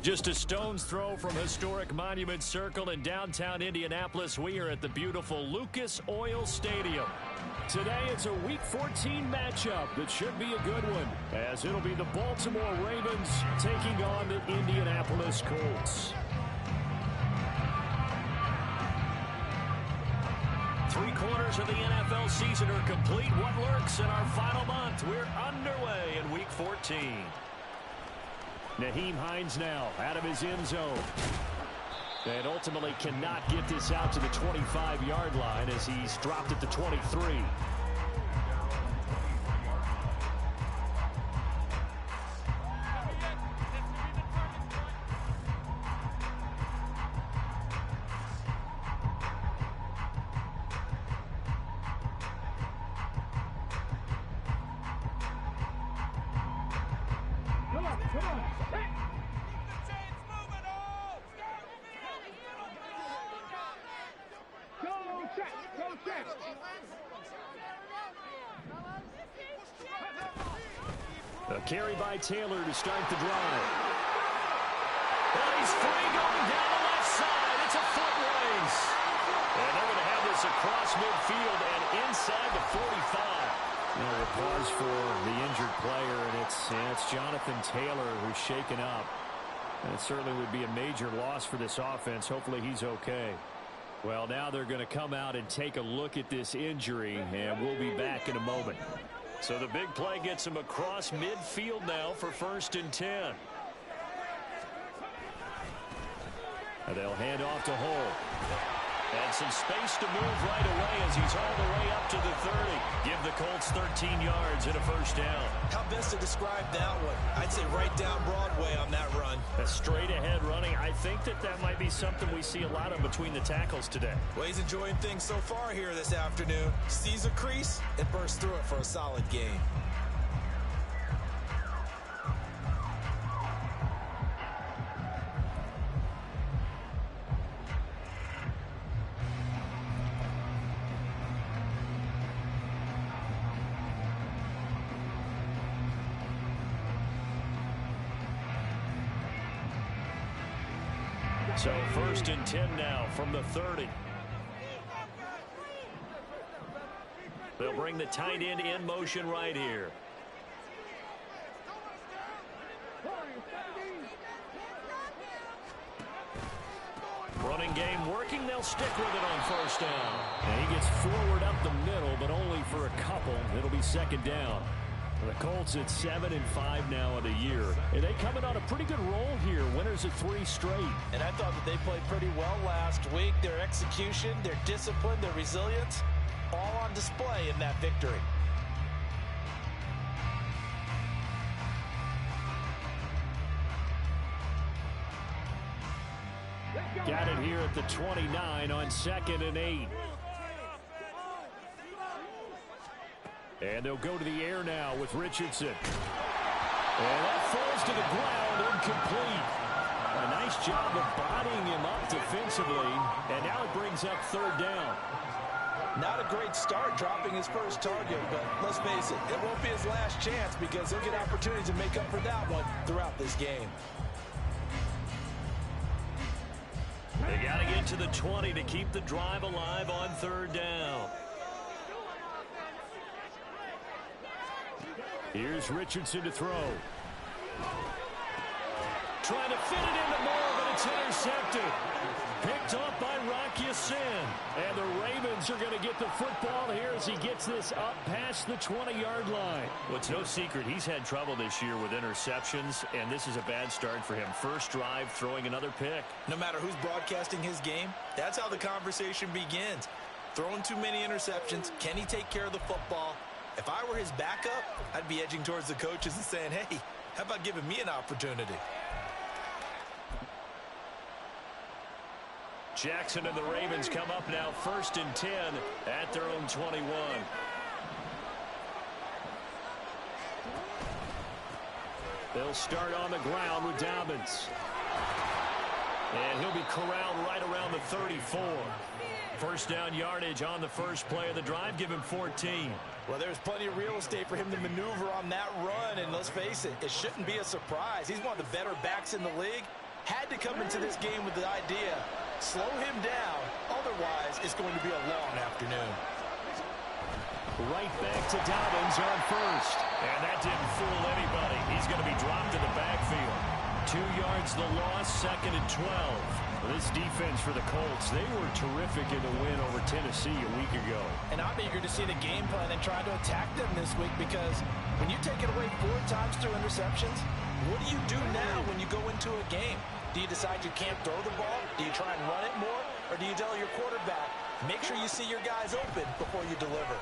Just a stone's throw from historic Monument Circle in downtown Indianapolis, we are at the beautiful Lucas Oil Stadium. Today, it's a Week 14 matchup that should be a good one, as it'll be the Baltimore Ravens taking on the Indianapolis Colts. 3/4 of the NFL season are complete. What lurks in our final month? We're underway in Week 14. Nyheim Hines now out of his end zone. And ultimately cannot get this out to the 25-yard line as he's dropped at the 23. A carry by Taylor to start the drive. And he's free going down the left side. It's a foot race. And they're going to have this across midfield and inside the 45. Now a pause for the injured player, and it's Jonathan Taylor who's shaken up. And it certainly would be a major loss for this offense. Hopefully he's okay. Well, now they're going to come out and take a look at this injury, and we'll be back in a moment. So the big play gets him across midfield now for 1st and 10. And they'll hand off to Hull. And some space to move right away as he's all the way up to the 30. Give the Colts 13 yards and a 1st down. How best to describe that one? I'd say right down Broadway on that run. A straight ahead running. I think that might be something we see a lot of between the tackles today. Well, he's enjoying things so far here this afternoon. Sees a crease and bursts through it for a solid gain. So 1st and 10 now from the 30. They'll bring the tight end in motion right here. Running game working. They'll stick with it on 1st down. And he gets forward up the middle, but only for a couple. It'll be 2nd down. The Colts at 7-5 now in the year. And they coming on a pretty good roll here. Winners of 3 straight. And I thought that they played pretty well last week. Their execution, their discipline, their resilience, all on display in that victory. Got it here at the 29 on 2nd and 8. And they'll go to the air now with Richardson. And that falls to the ground, incomplete. A nice job of bodying him up defensively. And now it brings up 3rd down. Not a great start dropping his first target, but let's face it, it won't be his last chance because he'll get opportunities to make up for that one throughout this game. They got to get to the 20 to keep the drive alive on 3rd down. Here's Richardson to throw. Trying to fit it into Moore, but it's intercepted. Picked up by Rock Ya-Sin. And the Ravens are going to get the football here as he gets this up past the 20-yard line. Well, it's no secret he's had trouble this year with interceptions, and this is a bad start for him. First drive, throwing another pick. No matter who's broadcasting his game, that's how the conversation begins. Throwing too many interceptions. Can he take care of the football? If I were his backup, I'd be edging towards the coaches and saying, hey, how about giving me an opportunity? Jackson and the Ravens come up now 1st and 10 at their own 21. They'll start on the ground with Dobbins. And he'll be corralled right around the 34. First down yardage on the first play of the drive. Give him 14. Well, there's plenty of real estate for him to maneuver on that run. And let's face it, it shouldn't be a surprise. He's one of the better backs in the league. had to come into this game with the idea, slow him down, otherwise it's going to be a long afternoon. Right back to Dobbins on first. And that didn't fool anybody. He's going to be dropped in the backfield. 2 yards the loss, 2nd and 12. This defense for the Colts, they were terrific in the win over Tennessee a week ago. And I'm eager to see the game plan and try to attack them this week, because when you take it away 4 times through interceptions, what do you do now when you go into a game? Do you decide you can't throw the ball? Do you try and run it more? Or do you tell your quarterback, make sure you see your guys open before you deliver?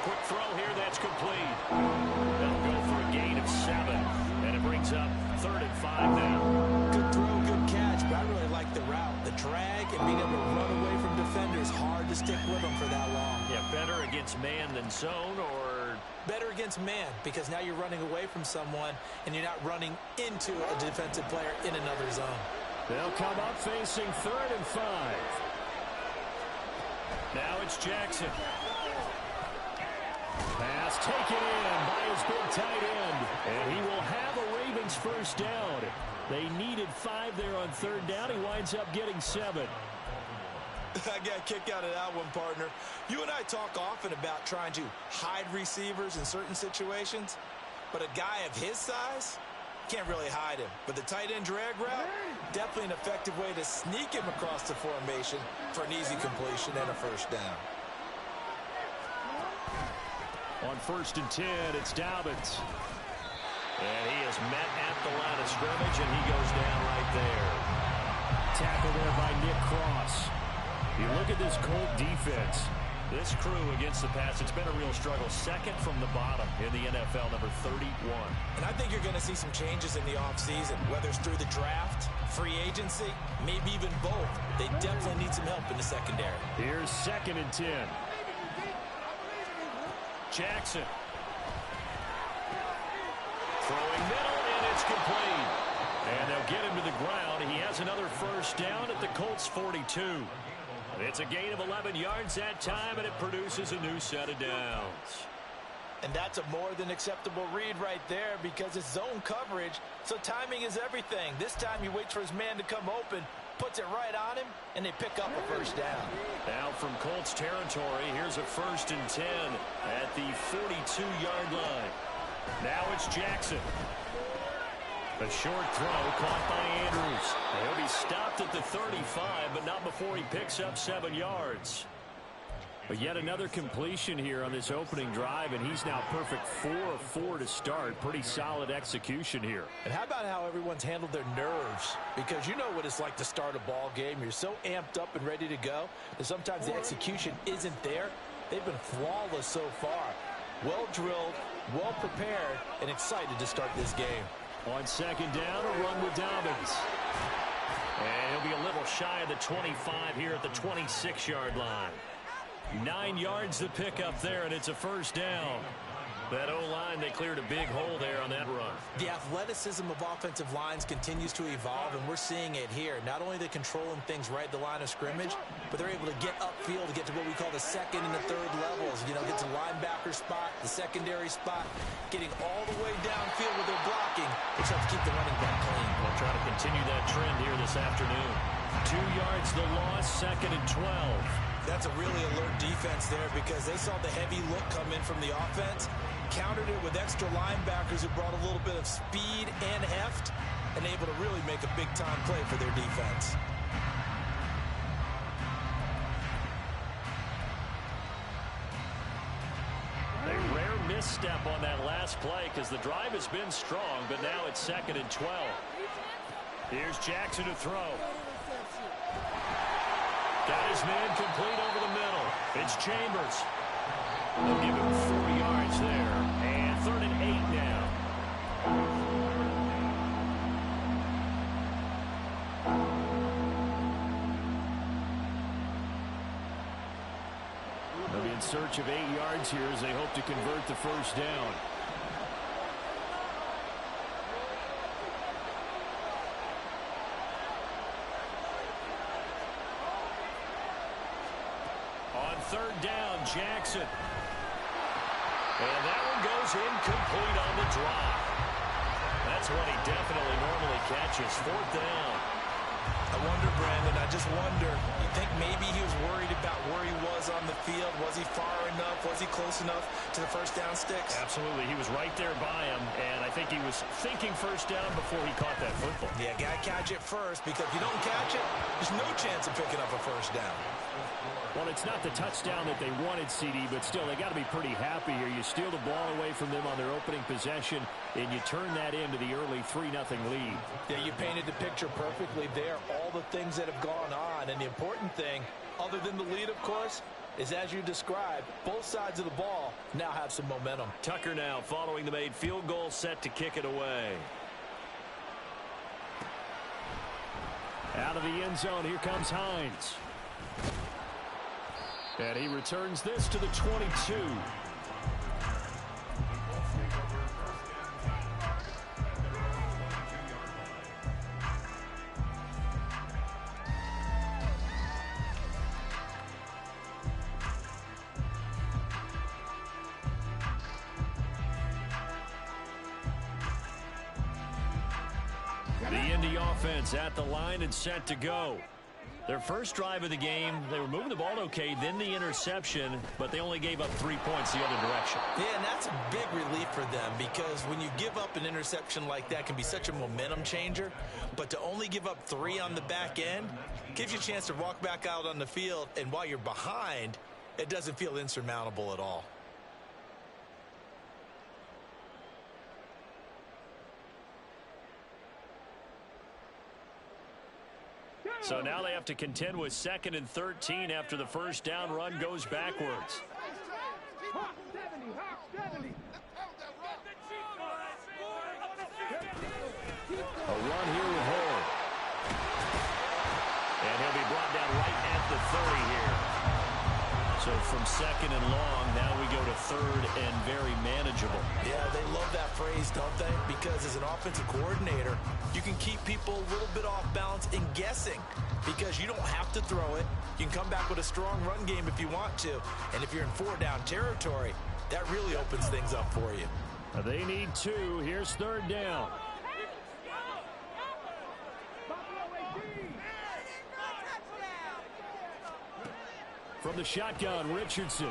Quick throw here, that's complete. They'll go for a gain of 7, and it brings up 3rd and 5 now. Good throw, good catch, but I really like the route. The drag and being able to run away from defenders, hard to stick with them for that long. Yeah, better against man than zone, or? Better against man, because now you're running away from someone, and you're not running into a defensive player in another zone. They'll come up facing 3rd and 5. Now it's Jackson. Pass taken in by his big tight end. And he will have a Ravens first down. They needed 5 there on 3rd down. He winds up getting 7. I got a kick out of that one, partner. You and I talk often about trying to hide receivers in certain situations. But a guy of his size, can't really hide him. But the tight end drag route, definitely an effective way to sneak him across the formation for an easy completion and a first down. On 1st and 10, it's Dobbins. And he is met at the line of scrimmage, and he goes down right there. Tackle there by Nick Cross. You look at this Colt defense. This crew against the pass, it's been a real struggle. 2nd from the bottom in the NFL, number 31. And I think you're going to see some changes in the offseason, whether it's through the draft, free agency, maybe even both. They definitely need some help in the secondary. Here's 2nd and 10. Jackson. Throwing middle, and it's complete. And they'll get him to the ground. He has another first down at the Colts 42. It's a gain of 11 yards that time, and it produces a new set of downs. And that's a more than acceptable read right there, because it's zone coverage, so timing is everything. This time he waits for his man to come open, puts it right on him, and they pick up a first down. Now from Colts territory, here's a 1st and 10 at the 42-yard line. Now it's Jackson. A short throw caught by Andrews. He'll be stopped at the 35, but not before he picks up 7 yards. But yet another completion here on this opening drive, and he's now perfect 4 of 4 to start. Pretty solid execution here. And how about how everyone's handled their nerves? Because you know what it's like to start a ball game. You're so amped up and ready to go that sometimes the execution isn't there. They've been flawless so far. Well drilled, well prepared, and excited to start this game. On 2nd down, a run with Dobbins. And he'll be a little shy of the 25 here at the 26-yard line. 9 yards to pick up there, and it's a first down. That O-line, they cleared a big hole there on that run. The athleticism of offensive lines continues to evolve, and we're seeing it here. Not only are they controlling things right at the line of scrimmage, but they're able to get upfield to get to what we call the 2nd and the 3rd levels. You know, get to linebacker spot, the secondary spot, getting all the way downfield with their blocking. They try to keep the running back clean. We'll try to continue that trend here this afternoon. 2 yards the loss, 2nd and 12. That's a really alert defense there, because they saw the heavy look come in from the offense, countered it with extra linebackers who brought a little bit of speed and heft, and able to really make a big-time play for their defense. A rare misstep on that last play, because the drive has been strong, but now it's 2nd and 12. Here's Jackson to throw. Got his man complete over the middle. It's Chambers. They'll give him 4 yards there. And 3rd and 8 now. They'll be in search of 8 yards here as they hope to convert the first down. On 3rd down, Jackson. And that one goes incomplete on the drive. That's one he definitely normally catches. Fourth down. I wonder, Brandon, I just wonder, you think maybe he was worried about where he was on the field? Was he far enough? Was he close enough to the first down sticks? Absolutely. He was right there by him, and I think he was thinking first down before he caught that football. Yeah, got to catch it first, because if you don't catch it, there's no chance of picking up a first down. Well, it's not the touchdown that they wanted, CD, but still, they got to be pretty happy here. You steal the ball away from them on their opening possession, and you turn that into the early 3-0 lead. Yeah, you painted the picture perfectly there. All the things that have gone on, and the important thing, other than the lead, of course, is as you described, both sides of the ball now have some momentum. Tucker now following the made field goal, set to kick it away. Out of the end zone, here comes Hines. And he returns this to the 22. The Indy offense at the line and set to go. Their first drive of the game, they were moving the ball okay, then the interception, but they only gave up 3 points the other direction. Yeah, and that's a big relief for them, because when you give up an interception like that, it can be such a momentum changer. But to only give up 3 on the back end gives you a chance to walk back out on the field, and while you're behind, it doesn't feel insurmountable at all. So now they have to contend with 2nd and 13 after the first down run goes backwards. A run here with Hall. And he'll be brought down right at the 30 here. So from 2nd and long, now we go to 3rd and very manageable. Yeah, they love that phrase, don't they? Because as an offensive coordinator, you can keep people a little bit off balance and guessing, because you don't have to throw it. You can come back with a strong run game if you want to. And if you're in 4-down territory, that really opens things up for you. They need 2. Here's 3rd down. From the shotgun, Richardson.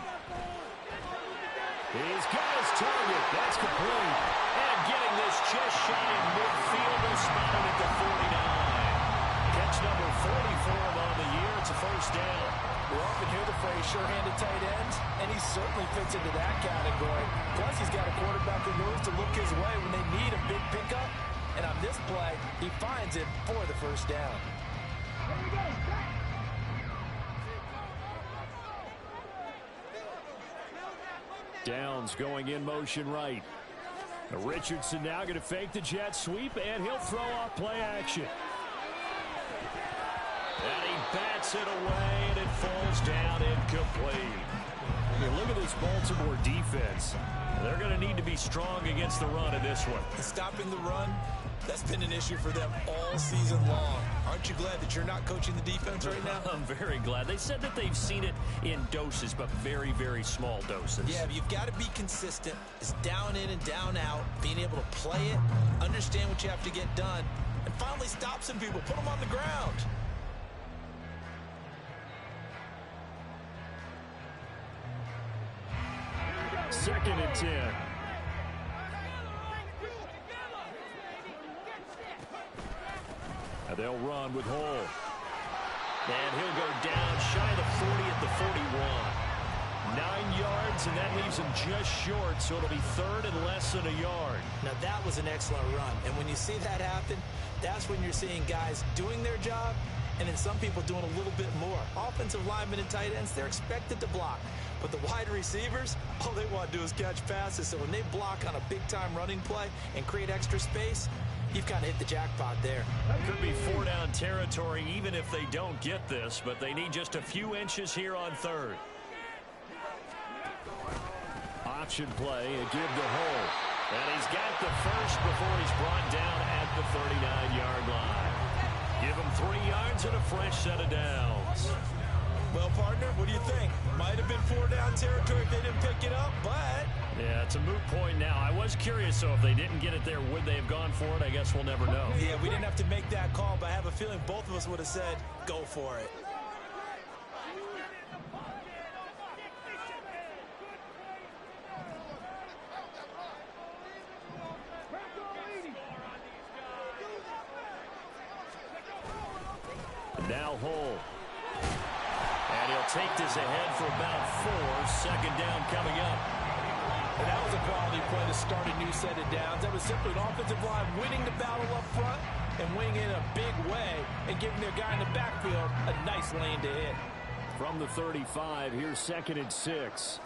He's got his target. That's complete. And getting this just shy of midfield. They'll spot him at the 49. Catch number 44 on the year. It's a first down. We often hear the phrase sure-handed tight ends, and he certainly fits into that category. Plus, he's got a quarterback who knows to look his way when they need a big pickup. And on this play, he finds it for the first down. There we go. Downs going in motion right. Richardson now going to fake the jet sweep, and he'll throw off play action. And he bats it away, and it falls down incomplete. Hey, look at this Baltimore defense. They're going to need to be strong against the run in this one. Stopping the run, that's been an issue for them all season long. Aren't you glad that you're not coaching the defense right now? I'm very glad. They said that they've seen it in doses, but very, very small doses. Yeah, but you've got to be consistent. It's down in and down out, being able to play it, understand what you have to get done, and finally stop some people, put them on the ground. Second and 10. And they'll run with Hall. And he'll go down shy of the 40 at the 41. 9 yards, and that leaves him just short, so it'll be 3rd and less than a yard. Now, that was an excellent run. And when you see that happen, that's when you're seeing guys doing their job, and then some people doing a little bit more. Offensive linemen and tight ends, they're expected to block. But the wide receivers, all they want to do is catch passes. So when they block on a big-time running play and create extra space, you've kind of hit the jackpot there. Could be 4-down territory even if they don't get this, but they need just a few inches here on 3rd. Option play, a give to Hall. And he's got the first before he's brought down at the 39-yard line. Give him 3 yards and a fresh set of downs. Well, partner, what do you think? Might have been 4-down territory if they didn't pick it up, but... Yeah, it's a moot point now. I was curious, so if they didn't get it there, would they have gone for it? I guess we'll never know. Yeah, we didn't have to make that call, but I have a feeling both of us would have said, go for it. Now Hole. And he'll take this ahead for about 4. Second down coming up. And that was a quality play to start a new set of downs. That was simply an offensive line winning the battle up front and winning it in a big way and giving their guy in the backfield a nice lane to hit. From the 35, here's 2nd and 6.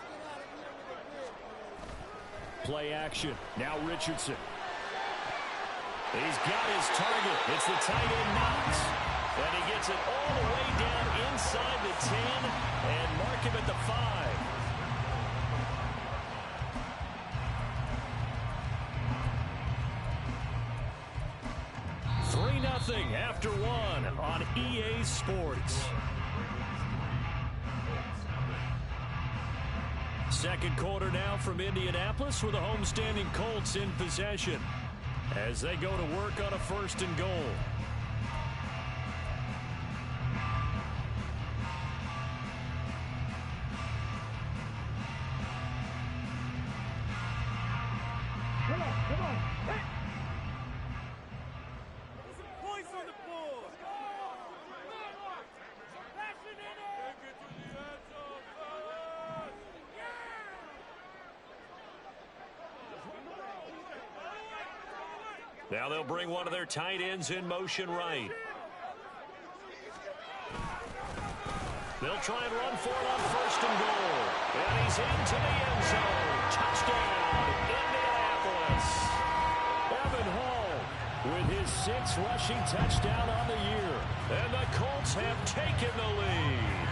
Play action. Now Richardson. He's got his target. It's the tight end Knox. And he gets it all the way down inside the 10 and mark him at the 5. Nothing after 1 on EA Sports. Second quarter now from Indianapolis with the homestanding Colts in possession as they go to work on a 1st and goal. Come on. Hey. Now they'll bring one of their tight ends in motion right. They'll try and run for it on 1st and goal. And he's into the end zone. Touchdown, Indianapolis. Evan Hall with his 6th rushing touchdown on the year. And the Colts have taken the lead.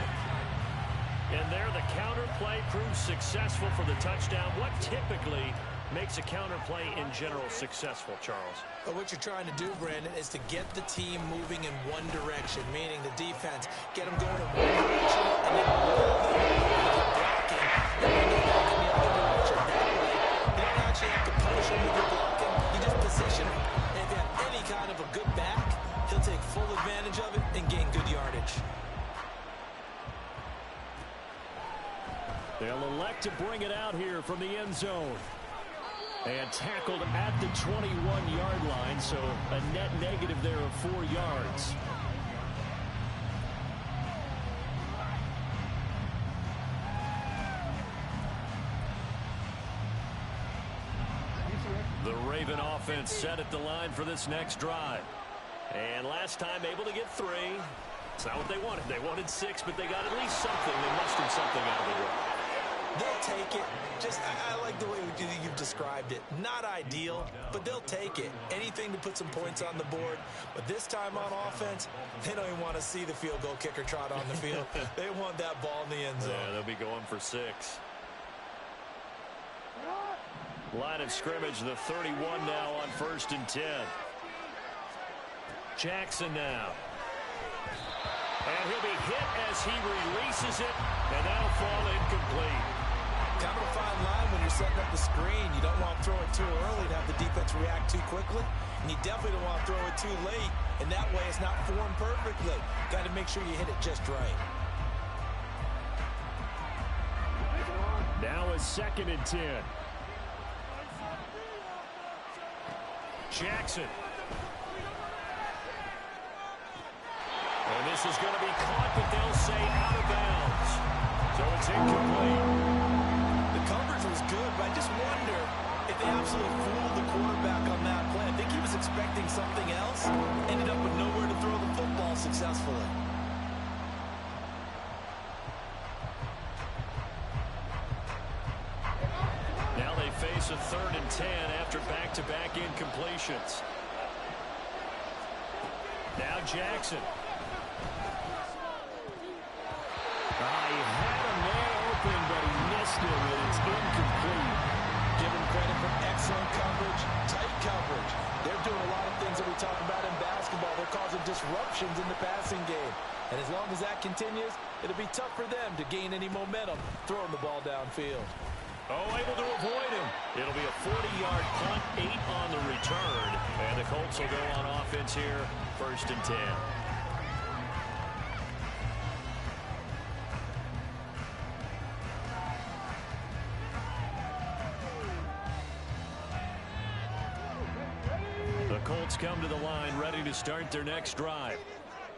And there the counter play proves successful for the touchdown. What typically makes a counter play in general successful, Charles? But what you're trying to do, Brandon, is to get the team moving in one direction, meaning the defense, get them going in one direction, and then roll them blocking, and then go back in the other direction. That way, you don't actually have to punish them with your blocking. You just position them. And if you have any kind of a good back, he'll take full advantage of it and gain good yardage. They'll elect to bring it out here from the end zone. And tackled at the 21-yard line, so a net negative there of 4 yards. The Raven offense set at the line for this next drive. And last time able to get 3. It's not what they wanted. They wanted 6, but they got at least something. They mustered something out of the drive. They'll take it. Just, I like the way you've described it. Not ideal, but they'll take it. Anything to put some points on the board. But this time on offense, they don't even want to see the field goal kicker trot on the field. They want that ball in the end zone. Yeah, they'll be going for 6. Line of scrimmage, the 31 now on 1st and 10. Jackson now. And he'll be hit as he releases it, and that'll fall incomplete. Kind of a fine line when you're setting up the screen. You don't want to throw it too early to have the defense react too quickly, and you definitely don't want to throw it too late, and that way it's not formed perfectly. Got to make sure you hit it just right. Now it's 2nd and 10. Jackson. And this is going to be caught, but they'll say out of bounds. So it's incomplete. The coverage was good, but I just wonder if they absolutely fooled the quarterback on that play. I think he was expecting something else. Ended up with nowhere to throw the football successfully. Now they face a 3rd and 10 after back-to-back incompletions. Now Jackson. He had a man open, but he missed it, and it's incomplete. Give him credit for excellent coverage, tight coverage. They're doing a lot of things that we talk about in basketball. They're causing disruptions in the passing game. And as long as that continues, it'll be tough for them to gain any momentum throwing the ball downfield. Oh, able to avoid him. It'll be a 40-yard punt, 8 on the return. And the Colts will go on offense here, 1st and 10. The Colts come to the line, ready to start their next drive.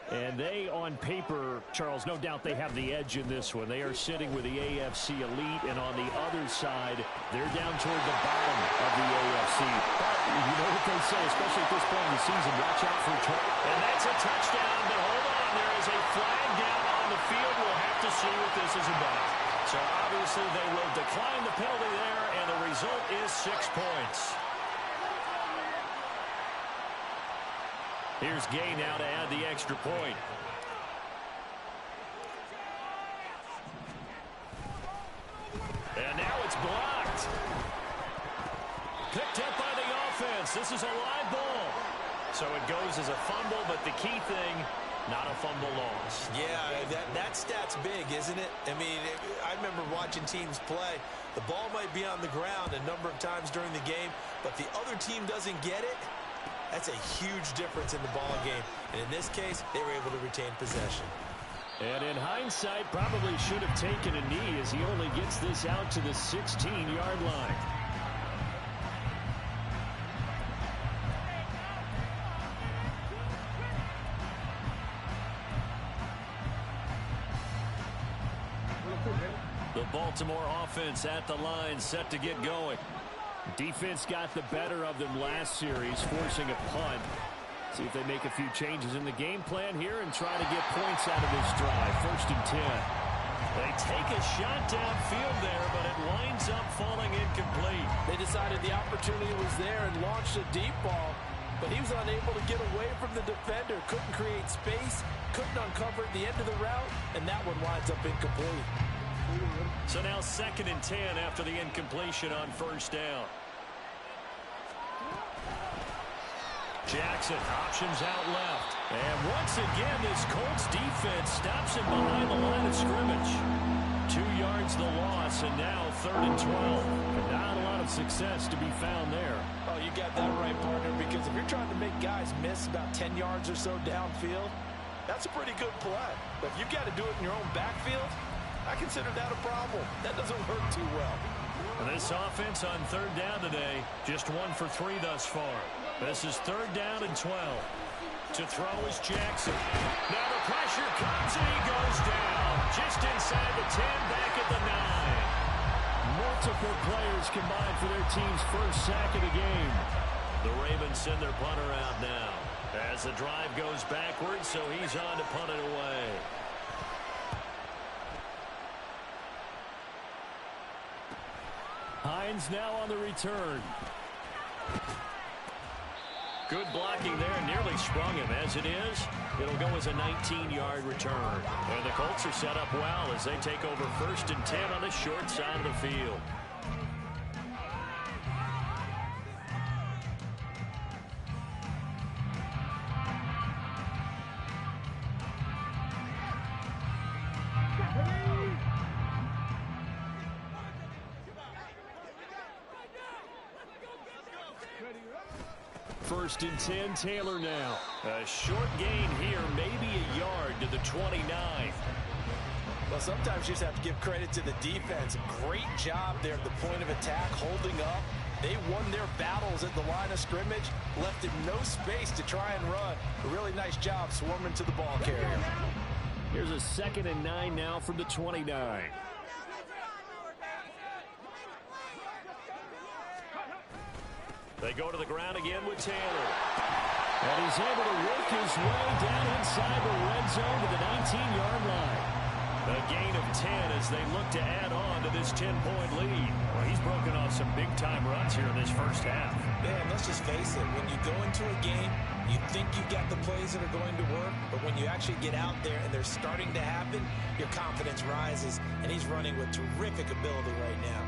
And they, on paper, Charles, no doubt they have the edge in this one. They are sitting with the AFC elite, and on the other side, they're down toward the bottom of the AFC. But you know what they say, especially at this point in the season, watch out for a and that's a touchdown, but hold on, there is a flag down on the field. We'll have to see what this is about. So obviously they will decline the penalty there, and the result is 6 points. Here's Gay now to add the extra point. And now it's blocked. Picked up by the offense. This is a live ball. So it goes as a fumble, but the key thing, not a fumble loss. Yeah, that stat's big, isn't it? I mean, I remember watching teams play. The ball might be on the ground a number of times during the game, but the other team doesn't get it. That's a huge difference in the ball game. And in this case, they were able to retain possession. And in hindsight, probably should have taken a knee as he only gets this out to the 16-yard line. The Baltimore offense at the line, set to get going. Defense got the better of them last series, forcing a punt. See if they make a few changes in the game plan here and try to get points out of this drive. 1st and 10. They take a shot downfield there, but it winds up falling incomplete. They decided the opportunity was there and launched a deep ball, but he was unable to get away from the defender. Couldn't create space, couldn't uncover at the end of the route, and that one winds up incomplete. So now 2nd and 10 after the incompletion on 1st down. Jackson options out left. And once again, this Colts defense stops him behind the line of scrimmage. 2 yards the loss, and now 3rd and 12. And not a lot of success to be found there. Oh, you got that right, partner, because if you're trying to make guys miss about 10 yards or so downfield, that's a pretty good play. But if you've got to do it in your own backfield, I consider that a problem. That doesn't work too well. This offense on 3rd down today, just 1 for 3 thus far. This is 3rd down and 12. To throw is Jackson. Now the pressure comes and he goes down. Just inside the 10, back at the 9. Multiple players combined for their team's first sack of the game. The Ravens send their punter out now. As the drive goes backwards, so he's on to punt it away. Hines now on the return. Good blocking there, nearly sprung him. As it is, it'll go as a 19-yard return. And the Colts are set up well as they take over 1st and 10 on the short side of the field. First and 10, Taylor now. A short gain here, maybe a yard to the 29. Well, sometimes you just have to give credit to the defense. Great job there at the point of attack, holding up. They won their battles at the line of scrimmage, left him no space to try and run. A really nice job swarming to the ball carrier. Here's a 2nd and 9 now from the 29. They go to the ground again with Taylor. And he's able to work his way down inside the red zone to the 19-yard line. A gain of 10 as they look to add on to this 10-point lead. Well, he's broken off some big-time runs here in this first half. Yeah, and let's just face it. When you go into a game, you think you've got the plays that are going to work, but when you actually get out there and they're starting to happen, your confidence rises, and he's running with terrific ability right now.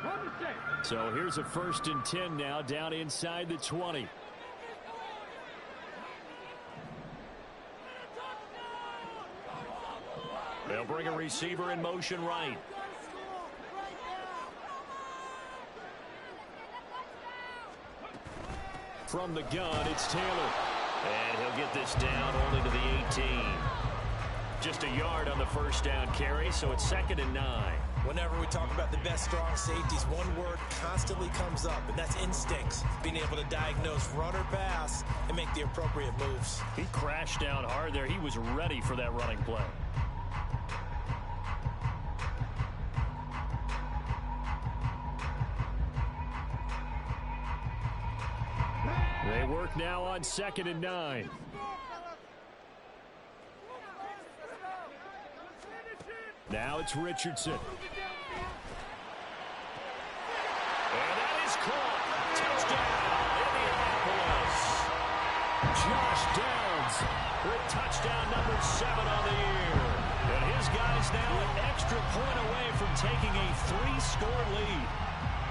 One mistake. So here's a 1st and 10 now, down inside the 20. They'll bring a receiver in motion right. From the gun, it's Taylor. And he'll get this down only to the 18. Just a yard on the 1st down carry, so it's 2nd and 9. Whenever we talk about the best strong safeties, one word constantly comes up, and that's instincts. Being able to diagnose run or pass and make the appropriate moves. He crashed down hard there. He was ready for that running play. They work now on 2nd and 9. Now it's Richardson. And that is caught. Touchdown, Indianapolis. Josh Downs with touchdown number 7 on the year. And his guys now an extra point away from taking a 3-score lead.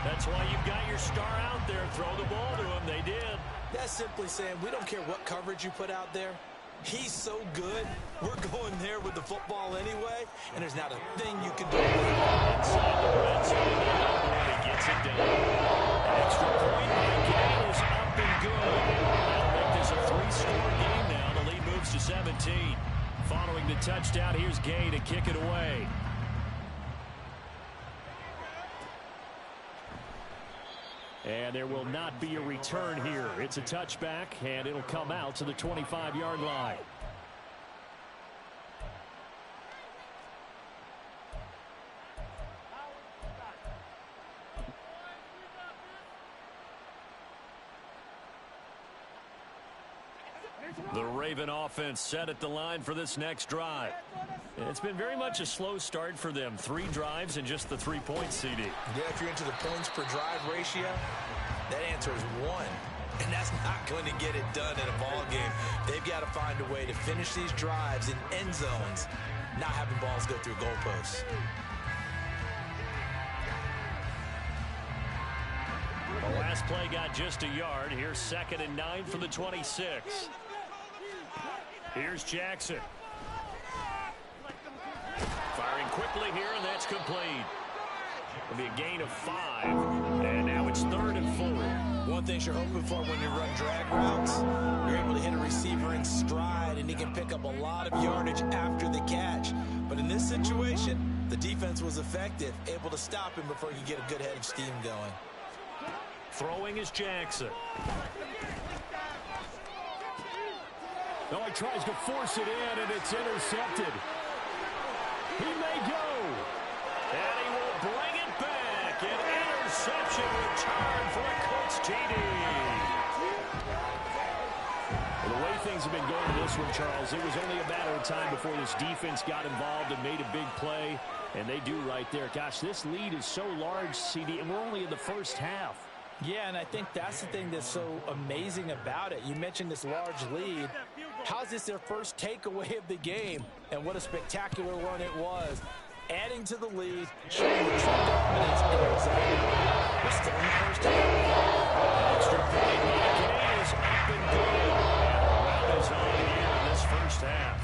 That's why you've got your star out there. Throw the ball to him. They did. That's simply saying we don't care what coverage you put out there. He's so good, we're going there with the football anyway, and there's not a thing you can do. Inside the red zone now, he gets it done. An extra point by Gay is up and good. That'll make this a 3-score game now. The lead moves to 17. Following the touchdown, here's Gay to kick it away. And there will not be a return here. It's a touchback, and it'll come out to the 25-yard line. The Raven offense set at the line for this next drive. It's been very much a slow start for them. 3 drives and just the 3 points, CD. Yeah, if you're into the points per drive ratio, that answer is 1. And that's not going to get it done in a ball game. They've got to find a way to finish these drives in end zones, not having balls go through goalposts. The last play got just a yard. Here's 2nd and 9 for the 26. Here's Jackson. Firing quickly here, and that's complete. It'll be a gain of 5. And now it's 3rd and 4. One thing you're hoping for when you run drag routes, you're able to hit a receiver in stride, and he can pick up a lot of yardage after the catch. But in this situation, the defense was effective, able to stop him before he could get a good head of steam going. Throwing is Jackson. Oh, he tries to force it in, and it's intercepted. He may go. And he will bring it back. An interception return for a Colts TD. Well, the way things have been going in this one, Charles, it was only a matter of time before this defense got involved and made a big play. And they do right there. Gosh, this lead is so large, CD, and we're only in the first half. Yeah, and I think that's the thing that's so amazing about it. You mentioned this large lead. How's this their first takeaway of the game? And what a spectacular run it was. Adding to the lead, showing the true dominance in their zone. We're still in the first half. Extra point by Gay is up and good. And the round is on here in this first half.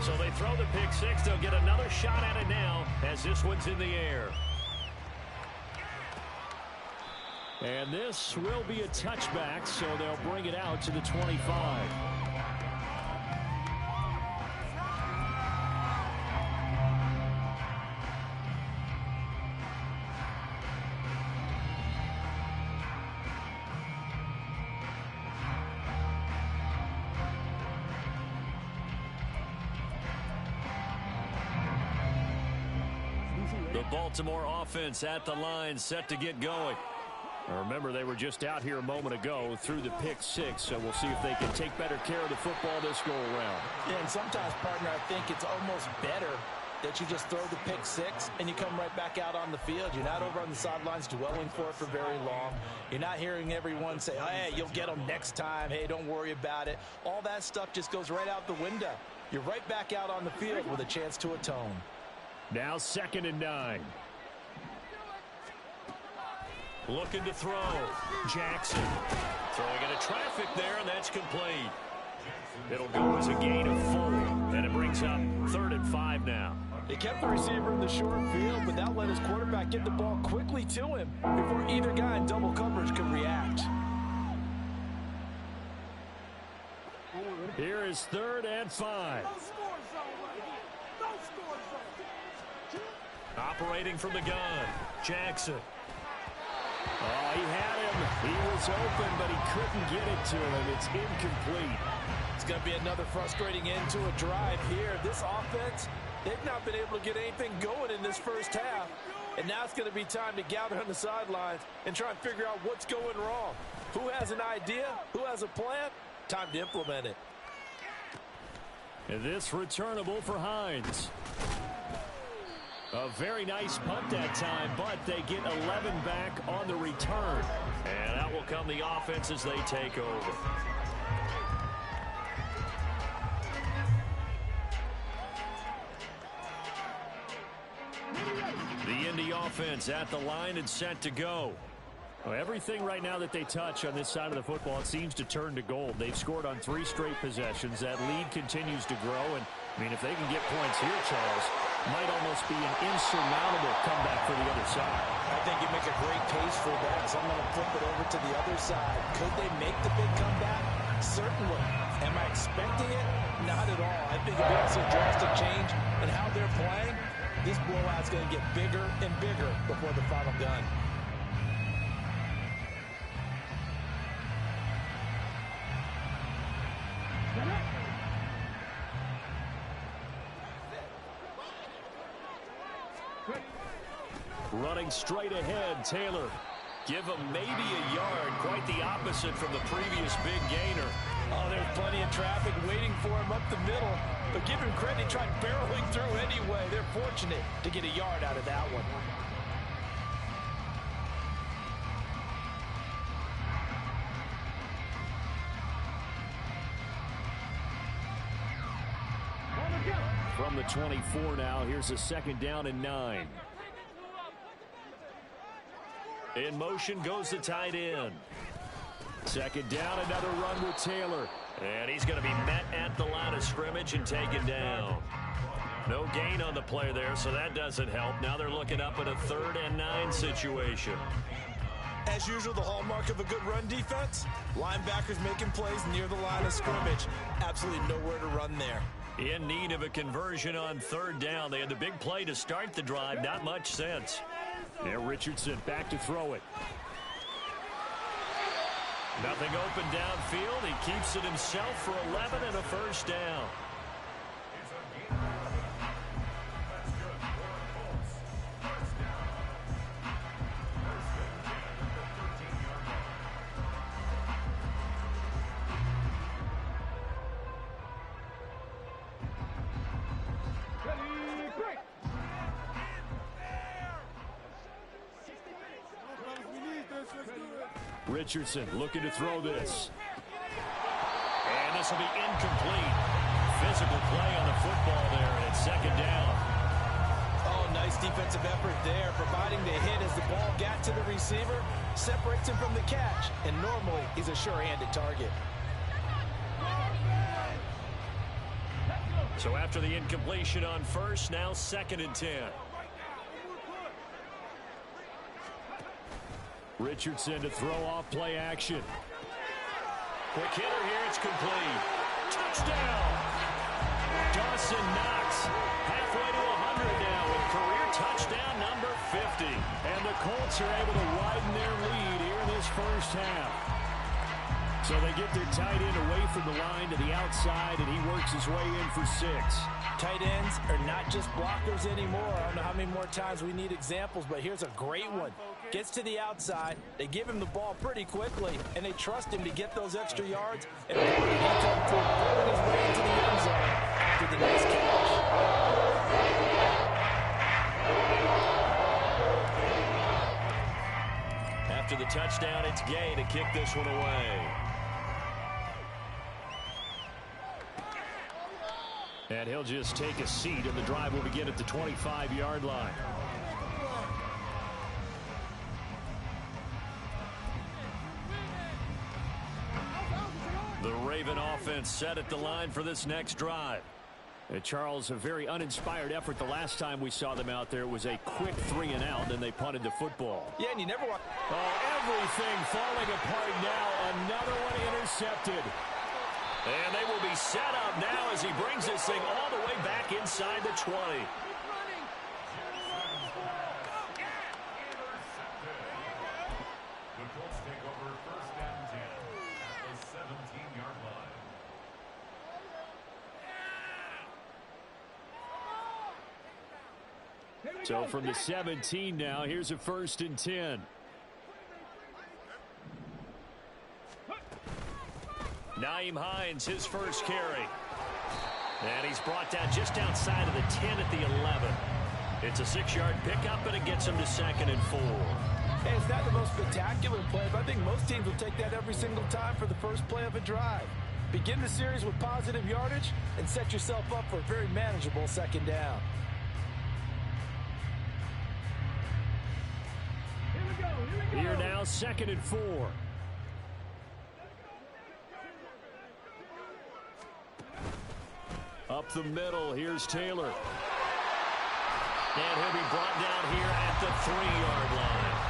So they throw the pick 6. They'll get another shot at it now as this one's in the air. And this will be a touchback, so they'll bring it out to the 25. The Baltimore offense at the line, set to get going. Now remember, they were just out here a moment ago through the pick 6, so we'll see if they can take better care of the football this go-around. Yeah, and sometimes, partner, I think it's almost better that you just throw the pick 6 and you come right back out on the field. You're not over on the sidelines dwelling for it for very long. You're not hearing everyone say, hey, you'll get them next time. Hey, don't worry about it. All that stuff just goes right out the window. You're right back out on the field with a chance to atone. Now 2nd and 9. Looking to throw. Jackson throwing into traffic there, and that's complete. It'll go as a gain of 4, and it brings up 3rd and 5 now. He kept the receiver in the short field, but that let his quarterback get the ball quickly to him before either guy in double coverage could react. Here is 3rd and 5. Operating from the gun, Jackson. Oh, he had him. He was open, but he couldn't get it to him. It's incomplete. It's going to be another frustrating end to a drive here. This offense, they've not been able to get anything going in this first half. And now it's going to be time to gather on the sidelines and try and figure out what's going wrong. Who has an idea? Who has a plan? Time to implement it. And this returnable for Hines. A very nice punt that time, but they get 11 back on the return. And out will come the offense as they take over. The Indy offense at the line and set to go. Well, everything right now that they touch on this side of the football, it seems to turn to gold. They've scored on 3 straight possessions. That lead continues to grow. And, I mean, if they can get points here, Charles, might almost be an insurmountable comeback for the other side. I think you make a great case for that, so I'm going to flip it over to the other side. Could they make the big comeback? Certainly. Am I expecting it? Not at all. I think if you see a drastic change in how they're playing, this blowout's going to get bigger and bigger before the final gun. Running straight ahead, Taylor. Give him maybe a yard. Quite the opposite from the previous big gainer. Oh, there's plenty of traffic waiting for him up the middle. But give him credit, he tried barreling through anyway. They're fortunate to get a yard out of that one. From the 24 now, here's a 2nd down and 9. In motion goes the tight end. 2nd down, another run with Taylor. And he's going to be met at the line of scrimmage and taken down. No gain on the play there, so that doesn't help. Now they're looking up at a 3rd and 9 situation. As usual, the hallmark of a good run defense, linebackers making plays near the line of scrimmage. Absolutely nowhere to run there. In need of a conversion on 3rd down. They had the big play to start the drive. Not much sense. Now Richardson back to throw it. Nothing open downfield. He keeps it himself for 11 and a 1st down. Richardson looking to throw this. And this will be incomplete. Physical play on the football there, and it's 2nd down. Oh, nice defensive effort there, providing the hit as the ball got to the receiver, separates him from the catch, and normally he's a sure-handed target. So after the incompletion on 1st, now 2nd and 10. Richardson to throw off play action. Quick hitter here, it's complete. Touchdown! Dawson Knox halfway to 100 now with career touchdown number 50. And the Colts are able to widen their lead here in this first half. So they get their tight end away from the line to the outside, and he works his way in for 6. Tight ends are not just blockers anymore. I don't know how many more times we need examples, but here's a great one. Gets to the outside, they give him the ball pretty quickly, and they trust him to get those extra yards, and he took to pulling his way into the end zone after the nice catch. After the touchdown, it's Gay to kick this one away. And he'll just take a seat, and the drive will begin at the 25-yard line. The Raven offense set at the line for this next drive. Charles, a very uninspired effort the last time we saw them out there. It was a quick 3 and out, and they punted the football. Yeah, and you never want... Oh, everything falling apart now. Another one intercepted. And they will be set up now as he brings this thing all the way back inside the 20. So from the 17 now, here's a 1st and 10. Nyheim Hines, his first carry. And he's brought down just outside of the 10 at the 11. It's a 6-yard pickup, and it gets him to 2nd and 4. Hey, it's not the most spectacular play, but I think most teams will take that every single time for the first play of a drive. Begin the series with positive yardage and set yourself up for a very manageable 2nd down. Here now, 2nd and 4. Up the middle, here's Taylor. And he'll be brought down here at the 3-yard line.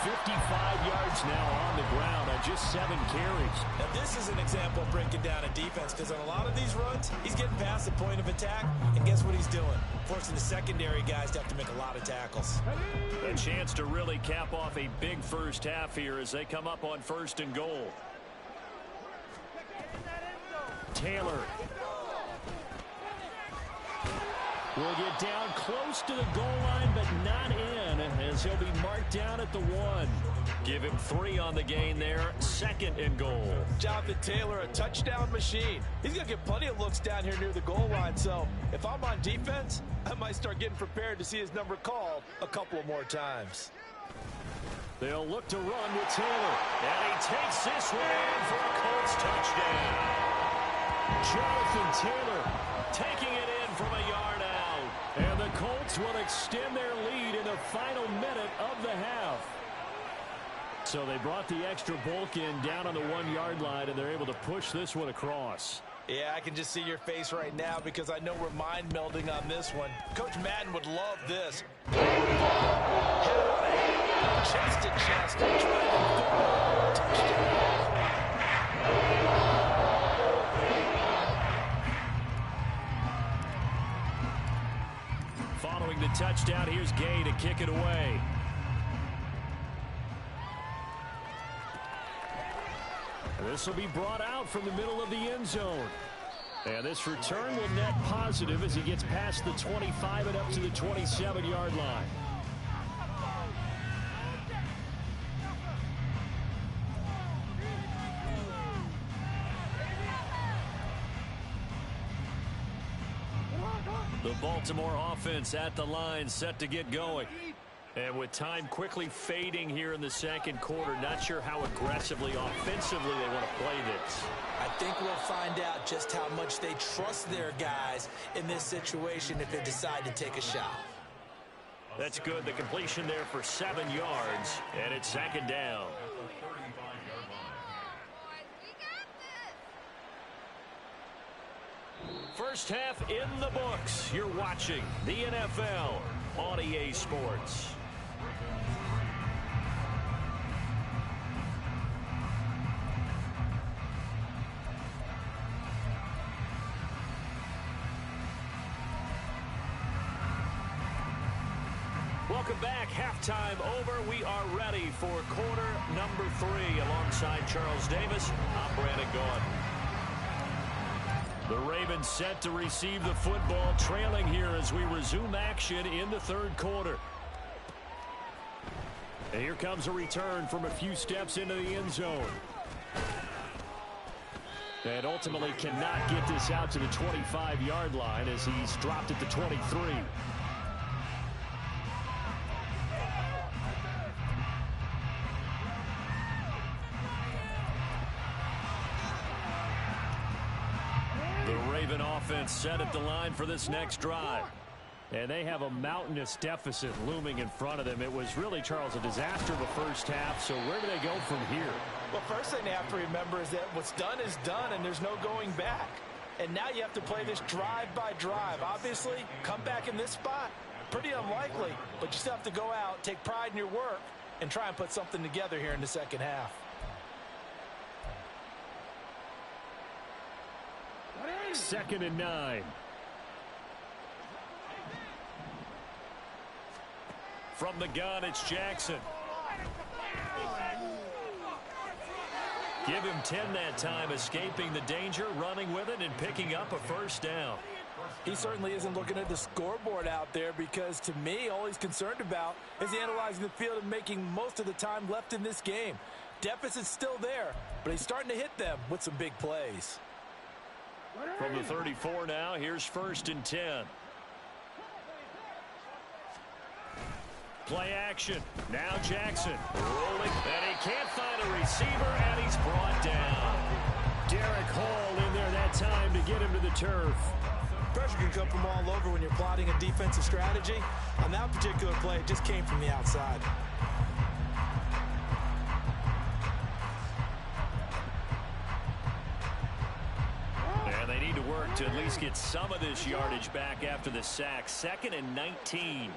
55 yards now on the ground on just 7 carries. Now this is an example of breaking down a defense, because on a lot of these runs, he's getting past the point of attack, and guess what he's doing? Forcing the secondary guys to have to make a lot of tackles. A chance to really cap off a big first half here as they come up on 1st and goal. Taylor will get down close to the goal line, but not in, as he'll be marked down at the 1. Give him 3 on the gain there. 2nd and goal. Jonathan Taylor, a touchdown machine. He's going to get plenty of looks down here near the goal line, so if I'm on defense, I might start getting prepared to see his number called a couple of more times. They'll look to run with Taylor. And he takes this one in for a Colts touchdown. Jonathan Taylor taking it in from a yard out. And the Colts will extend their lead in the final minute of the half. So they brought the extra bulk in down on the 1-yard line, and they're able to push this one across. Yeah, I can just see your face right now because I know we're mind melding on this one. Coach Madden would love this. Chest to chest. Touchdown. Following the touchdown, here's Gay to kick it away. This will be brought out from the middle of the end zone. And this return will net positive as he gets past the 25 and up to the 27-yard line. The Baltimore offense at the line, set to get going. And with time quickly fading here in the 2nd quarter, not sure how aggressively, offensively they want to play this. I think we'll find out just how much they trust their guys in this situation if they decide to take a shot. That's good. The completion there for 7 yards, and it's 2nd down. First half in the books. You're watching the NFL on EA Sports. Welcome back. Halftime over. We are ready for quarter number 3. Alongside Charles Davis, I'm Brandon Gaudin. The Ravens set to receive the football, trailing here as we resume action in the 3rd quarter. And here comes a return from a few steps into the end zone. And ultimately cannot get this out to the 25-yard line as he's dropped at the 23. Raven offense set at the line for this next drive. And they have a mountainous deficit looming in front of them. It was really, Charles, a disaster the first half. So where do they go from here? Well, first thing they have to remember is that what's done is done, and there's no going back. And now you have to play this drive by drive. Obviously, come back in this spot, pretty unlikely, but you still have to go out, take pride in your work, and try and put something together here in the second half. 2nd and 9. From the gun, it's Jackson. Give him 10 that time, escaping the danger, running with it, and picking up a first down. He certainly isn't looking at the scoreboard out there because, to me, all he's concerned about is analyzing the field and making most of the time left in this game. Deficit's still there, but he's starting to hit them with some big plays. From the 34 now, here's 1st and 10. Play action. Now Jackson rolling, and he can't find a receiver, and he's brought down. Derek Hall in there that time to get him to the turf. Pressure can come from all over when you're plotting a defensive strategy. On that particular play, it just came from the outside. And they need to work to at least get some of this yardage back after the sack. 2nd and 19.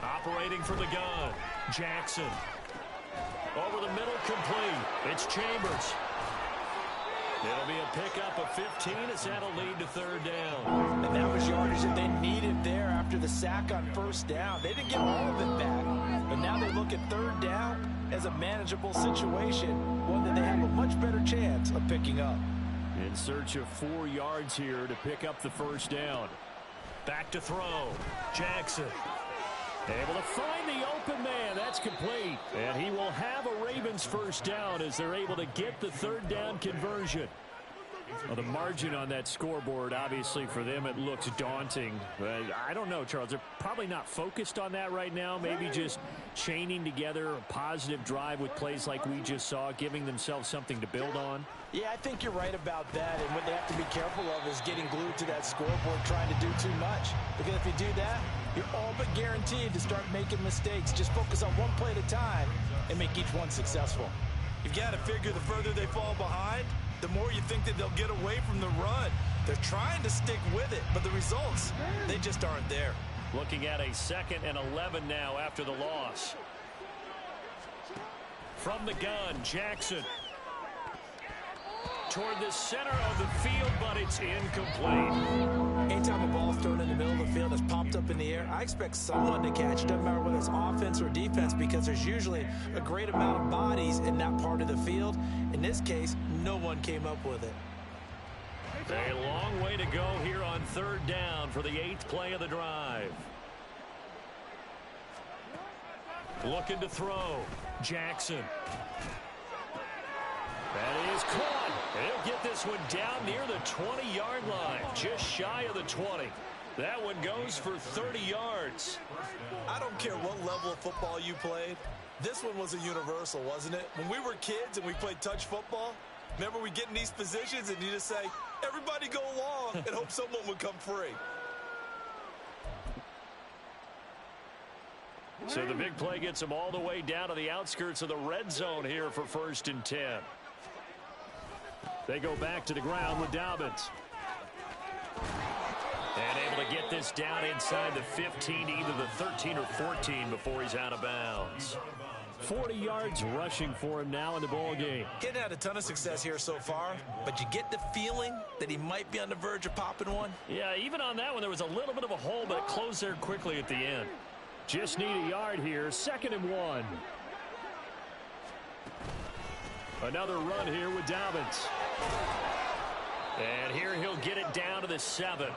Operating from the gun, Jackson. Over the middle, complete. It's Chambers. It'll be a pickup of 15 as that'll lead to 3rd down. And that was yardage that they needed there after the sack on 1st down. They didn't get all of it back, but now they look at 3rd down as a manageable situation, one that they have a much better chance of picking up. In search of 4 yards here to pick up the 1st down. Back to throw. Jackson. Able to find the open man. That's complete. And he will have a Ravens 1st down as they're able to get the 3rd down conversion. Well, the margin on that scoreboard, obviously, for them, it looks daunting. But I don't know, Charles. They're probably not focused on that right now. Maybe just chaining together a positive drive with plays like we just saw, giving themselves something to build on. Yeah, I think you're right about that. And what they have to be careful of is getting glued to that scoreboard, trying to do too much. Because if you do that, you're all but guaranteed to start making mistakes. Just focus on one play at a time and make each one successful. You've got to figure the further they fall behind, the more you think that they'll get away from the run. They're trying to stick with it, but the results, they just aren't there. Looking at a 2nd and 11 now after the loss. From the gun, Jackson. Toward the center of the field, but it's incomplete. Anytime a ball's thrown in the middle of the field, it's popped up in the air, I expect someone to catch it. Doesn't matter whether it's offense or defense, because there's usually a great amount of bodies in that part of the field. In this case, no one came up with it. A long way to go here on 3rd down for the 8th play of the drive. Looking to throw. Jackson. That is caught. He'll get this one down near the 20-yard line, just shy of the 20. That one goes for 30 yards. I don't care what level of football you played. This one was a universal, wasn't it? When we were kids and we played touch football, remember we get in these positions and you just say, everybody go along, and hope someone would come free. So the big play gets them all the way down to the outskirts of the red zone here for 1st and 10. They go back to the ground with Dobbins. And able to get this down inside the 15, either the 13 or 14 before he's out of bounds. 40 yards rushing for him now in the ball game. Getting had a ton of success here so far, but you get the feeling that he might be on the verge of popping one. Yeah, even on that one, there was a little bit of a hole, but it closed there quickly at the end. Just need a yard here, 2nd and 1. Another run here with Dobbins. And here he'll get it down to the 7.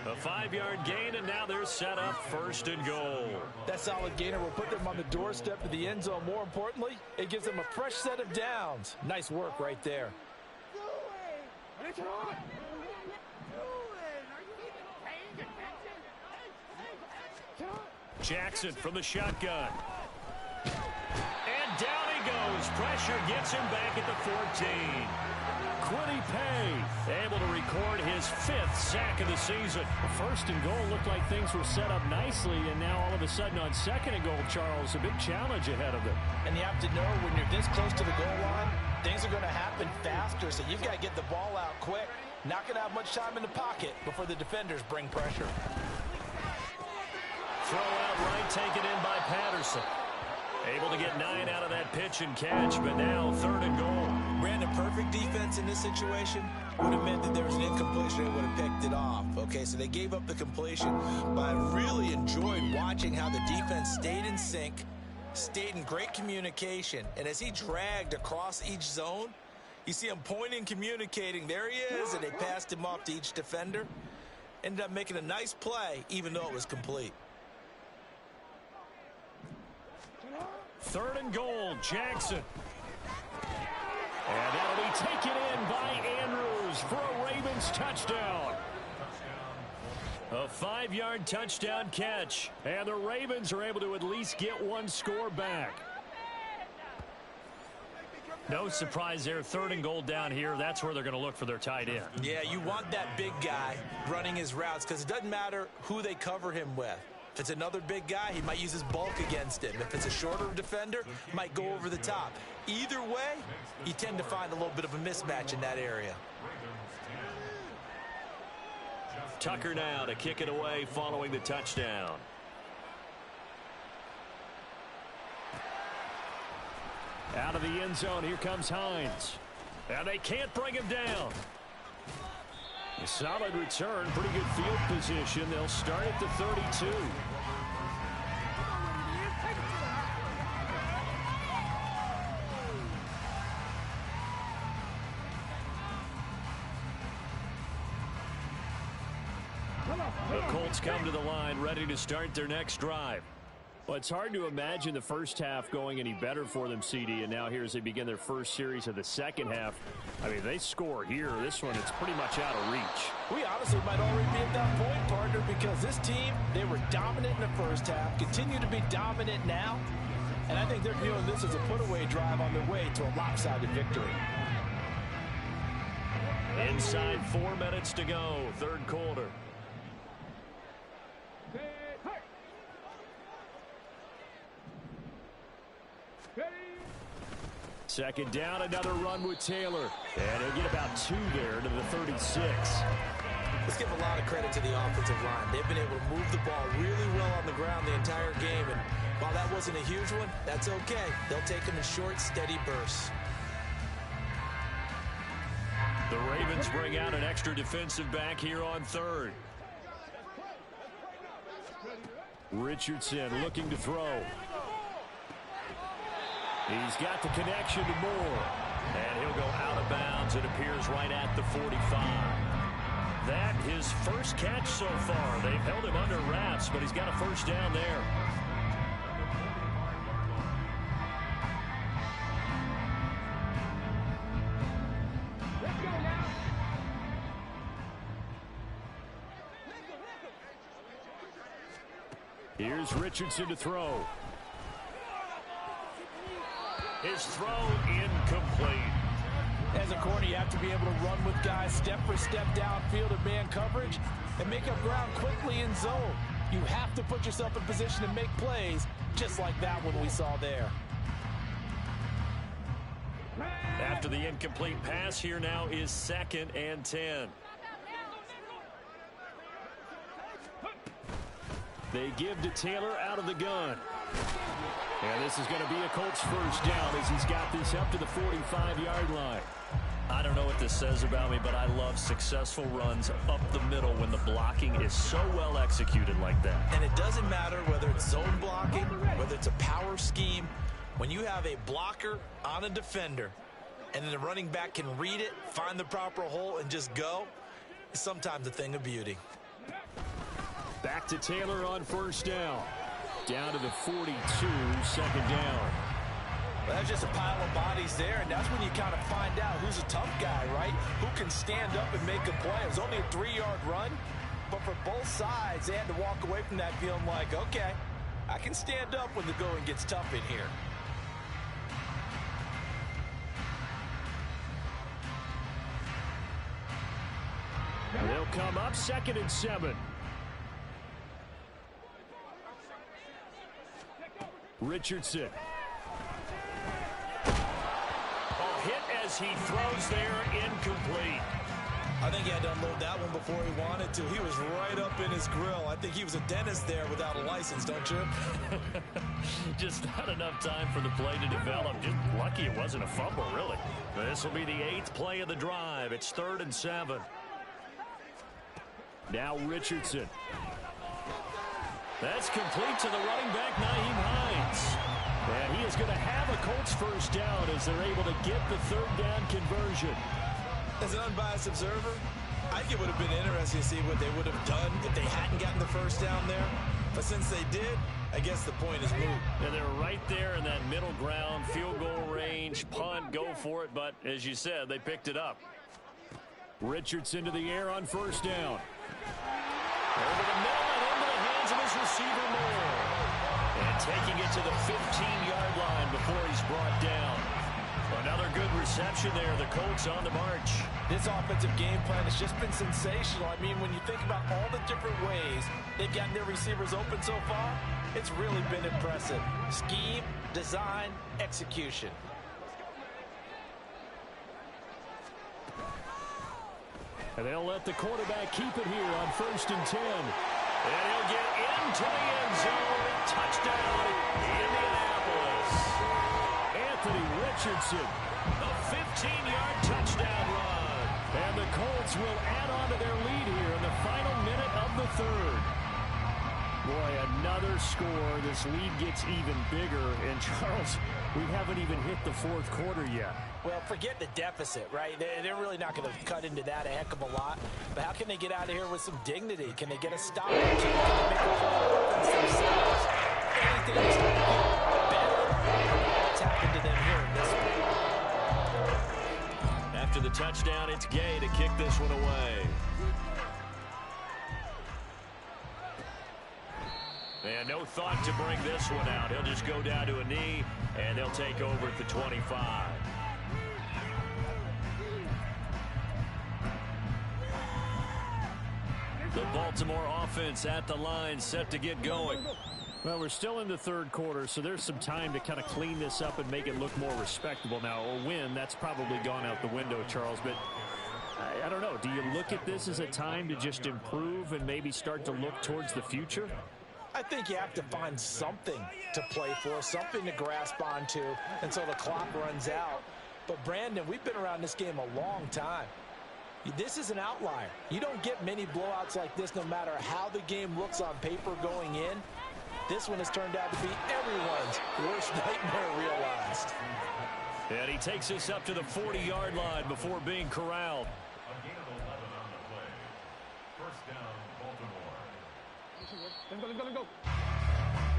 A 5-yard gain, and now they're set up 1st and goal. That solid gainer will put them on the doorstep of the end zone. More importantly, it gives them a fresh set of downs. Nice work right there. Jackson from the shotgun. And down he goes. Pressure gets him back at the 14. Quiddy Pay able to record his 5th sack of the season. 1st and goal looked like things were set up nicely, and now all of a sudden on 2nd and goal, Charles, a big challenge ahead of them. And you have to know when you're this close to the goal line, Things are going to happen faster, so you've got to get the ball out quick. Not going to have much time in the pocket before the defenders bring pressure. Throw out right, taken in by Patterson. Able to get 9 out of that pitch and catch, but now 3rd and goal. Brandon, perfect defense in this situation would have meant that there was an incompletion. They would have picked it off. Okay, so they gave up the completion, but I really enjoyed watching how the defense stayed in sync, stayed in great communication, and as he dragged across each zone, you see him pointing, communicating. There he is, and they passed him off to each defender. Ended up making a nice play, even though it was complete. 3rd and goal, Jackson. And that'll be taken in by Andrews for a Ravens touchdown. A 5-yard touchdown catch. And the Ravens are able to at least get one score back. No surprise there. 3rd and goal down here. That's where they're going to look for their tight end. Yeah, you want that big guy running his routes because it doesn't matter who they cover him with. If it's another big guy, he might use his bulk against him. If it's a shorter defender, he might go over the top. Either way, you tend to find a little bit of a mismatch in that area. Tucker now to kick it away following the touchdown. Out of the end zone, here comes Hines. And they can't bring him down. A solid return, pretty good field position. They'll start at the 32. The Colts come to the line, ready to start their next drive. Well, it's hard to imagine the first half going any better for them, CD, and now here as they begin their first series of the second half. I mean, they score here. This one, it's pretty much out of reach. We honestly might already be at that point, partner, because this team, they were dominant in the first half, continue to be dominant now, and I think they're viewing this as a put-away drive on their way to a lopsided victory. Inside 4 minutes to go, 3rd quarter. Second down, another run with Taylor. And he'll get about 2 there to the 36. Let's give a lot of credit to the offensive line. They've been able to move the ball really well on the ground the entire game. And while that wasn't a huge one, that's okay. They'll take them in short, steady bursts. The Ravens bring out an extra defensive back here on 3rd. Richardson looking to throw. He's got the connection to Moore. And he'll go out of bounds. It appears right at the 45. That his first catch so far. They've held him under wraps, but he's got a first down there. Let's go now. Here's Richardson to throw. His throw incomplete. As a corner, you have to be able to run with guys step for step downfield in man coverage and make up ground quickly in zone. You have to put yourself in position to make plays, just like that one we saw there. After the incomplete pass, here now is 2nd and 10. They give to Taylor out of the gun. And this is going to be a Colts first down as he's got this up to the 45-yard line. I don't know what this says about me, but I love successful runs up the middle when the blocking is so well executed like that. And it doesn't matter whether it's zone blocking, whether it's a power scheme. When you have a blocker on a defender and then the running back can read it, find the proper hole, and just go, it's sometimes a thing of beauty. Back to Taylor on first down. Down to the 42, 2nd down. Well, that's just a pile of bodies there, and that's when you kind of find out who's a tough guy, right? Who can stand up and make a play. It was only a 3-yard run, but for both sides, they had to walk away from that feeling like, okay, I can stand up when the going gets tough in here. And they'll come up 2nd and 7. Richardson. Hit as he throws there incomplete. I think he had to unload that one before he wanted to. He was right up in his grill. I think he was a dentist there without a license, don't you? Just not enough time for the play to develop. Just lucky it wasn't a fumble, really. This will be the 8th play of the drive. It's 3rd and 7. Now Richardson. That's complete to the running back, Nyheim Hines. And he is going to have a Colts first down as they're able to get the 3rd down conversion. As an unbiased observer, I think it would have been interesting to see what they would have done if they hadn't gotten the first down there. But since they did, I guess the point is moot. And they're right there in that middle ground, field goal range, punt, go for it. But as you said, they picked it up. Richardson to the air on first down. Over the middle and into the hands of his receiver Moore. And taking it to the 15-yard line before he's brought down. Another good reception there. The Colts on the march. This offensive game plan has just been sensational. I mean, when you think about all the different ways they've gotten their receivers open so far, it's really been impressive. Scheme, design, execution. And they'll let the quarterback keep it here on 1st and 10. And he'll get into the end zone. Touchdown, Indianapolis. Anthony Richardson. A 15-yard touchdown run. And the Colts will add on to their lead here in the final minute of the 3rd. Boy, another score. This lead gets even bigger. And, Charles, we haven't even hit the 4th quarter yet. Well, forget the deficit, right? They're really not going to cut into that a heck of a lot. But how can they get out of here with some dignity? Can they get a stop? Can they make a play on offense themselves? Anything that's going to get better. What's happened to them here in this one? After the touchdown, it's Gay to kick this one away. And no thought to bring this one out. He'll just go down to a knee, and they'll take over at the 25. The Baltimore offense at the line, set to get going. Well, we're still in the 3rd quarter, so there's some time to kind of clean this up and make it look more respectable. Now, a win, that's probably gone out the window, Charles, but I don't know. Do you look at this as a time to just improve and maybe start to look towards the future? I think you have to find something to play for, something to grasp onto until the clock runs out. But, Brandon, we've been around this game a long time. This is an outlier. You don't get many blowouts like this no matter how the game looks on paper going in. This one has turned out to be everyone's worst nightmare realized. And he takes us up to the 40-yard line before being corralled.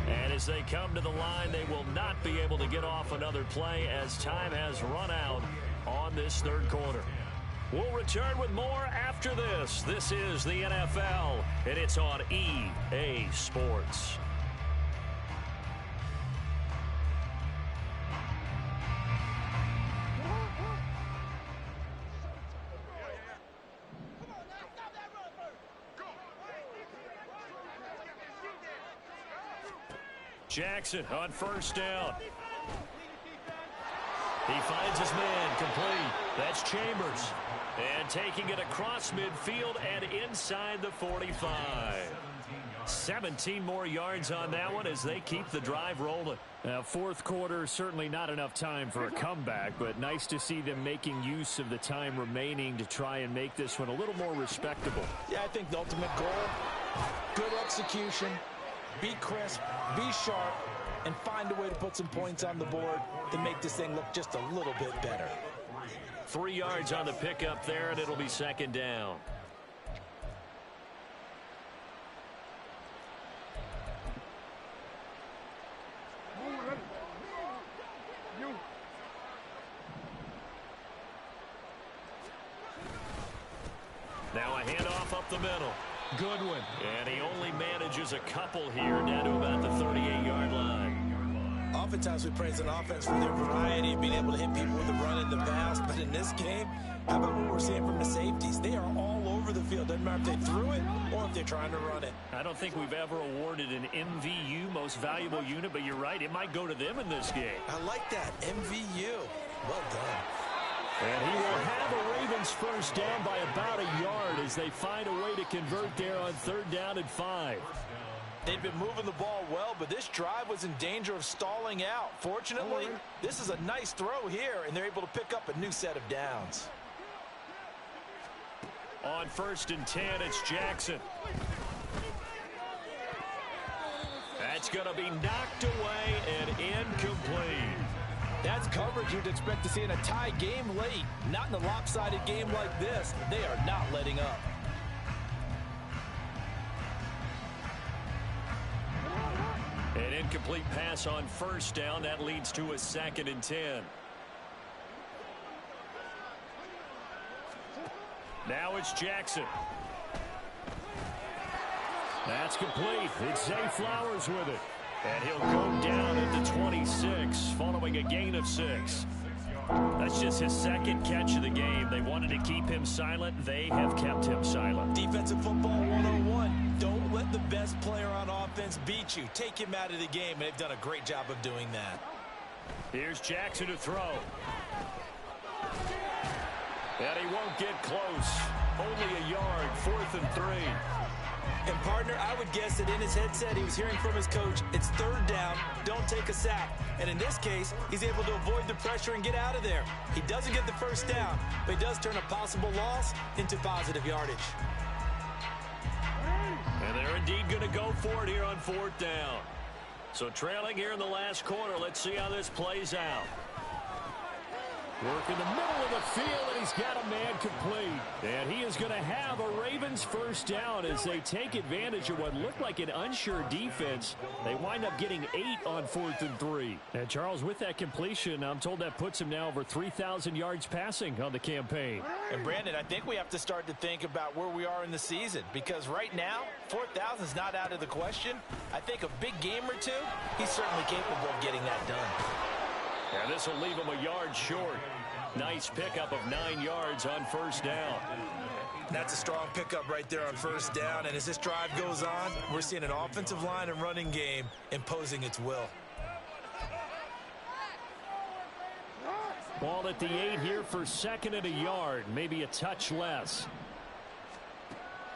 And as they come to the line, they will not be able to get off another play as time has run out on this 3rd quarter. We'll return with more after this. This is the NFL, and it's on EA Sports. Jackson on first down. He finds his man complete. That's Chambers. And taking it across midfield and inside the 45. 17 more yards on that one as they keep the drive rolling. 4th quarter, certainly not enough time for a comeback, but nice to see them making use of the time remaining to try and make this one a little more respectable. Yeah, I think the ultimate goal, good execution, be crisp, be sharp, and find a way to put some points on the board to make this thing look just a little bit better. 3 yards on the pickup there, and it'll be 2nd down. Now a handoff up the middle. Goodwin. And he only manages a couple here down to about the 38-yard line. Oftentimes we praise an offense for their variety of being able to hit people with the run and the pass. But in this game, how about what we're seeing from the safeties? They are all over the field. Doesn't matter if they threw it or if they're trying to run it. I don't think we've ever awarded an MVU, most valuable unit, but you're right. It might go to them in this game. I like that. MVU. Well done. And he will have a Ravens first down by about a yard as they find a way to convert there on 3rd down and 5. They've been moving the ball well, but this drive was in danger of stalling out. Fortunately, this is a nice throw here, and they're able to pick up a new set of downs. On 1st and 10, it's Jackson. That's going to be knocked away and incomplete. That's coverage you'd expect to see in a tie game late. Not in a lopsided game like this. They are not letting up. An incomplete pass on 1st down. That leads to a 2nd and 10. Now it's Jackson. That's complete. It's Zay Flowers with it. And he'll go down at the 26 following a gain of 6. That's just his 2nd catch of the game. They wanted to keep him silent. They have kept him silent. Defensive football 101. Don't let the best player on offense beat you. Take him out of the game, and they've done a great job of doing that. Here's Jackson to throw. And he won't get close. Only a yard, 4th and 3. And, partner, I would guess that in his headset he was hearing from his coach, it's 3rd down, don't take a sack. And in this case, he's able to avoid the pressure and get out of there. He doesn't get the 1st down, but he does turn a possible loss into positive yardage. And they're indeed going to go for it here on 4th down. So trailing here in the last quarter, let's see how this plays out. Work in the middle of the field, and he's got a man complete. And he is going to have a Ravens first down as they take advantage of what looked like an unsure defense. They wind up getting 8 on 4th and 3. And Charles, with that completion, I'm told that puts him now over 3,000 yards passing on the campaign. And Brandon, I think we have to start to think about where we are in the season, because right now, 4,000 is not out of the question. I think a big game or two, he's certainly capable of getting that done. And this will leave him a yard short. Nice pickup of 9 yards on 1st down. That's a strong pickup right there on 1st down. And as this drive goes on, we're seeing an offensive line and running game imposing its will. Ball at the 8 here for 2nd and a yard. Maybe a touch less.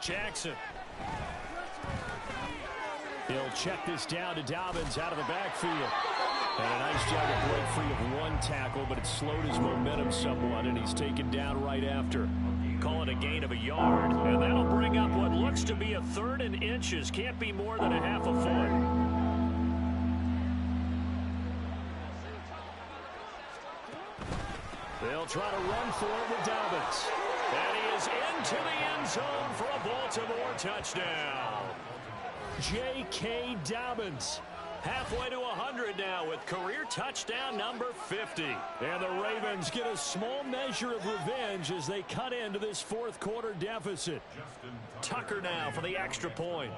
Jackson. He'll check this down to Dobbins out of the backfield. And a nice job to break free of 1 tackle, but it slowed his momentum somewhat, and he's taken down right after. Call it a gain of a yard, and that'll bring up what looks to be a 3rd and inches. Can't be more than a half a foot. They'll try to run for it with Dobbins. And he is into the end zone for a Baltimore touchdown. J.K. Dobbins. Halfway to 100 now with career touchdown number 50. And the Ravens get a small measure of revenge as they cut into this 4th quarter deficit. Tucker now for the extra point.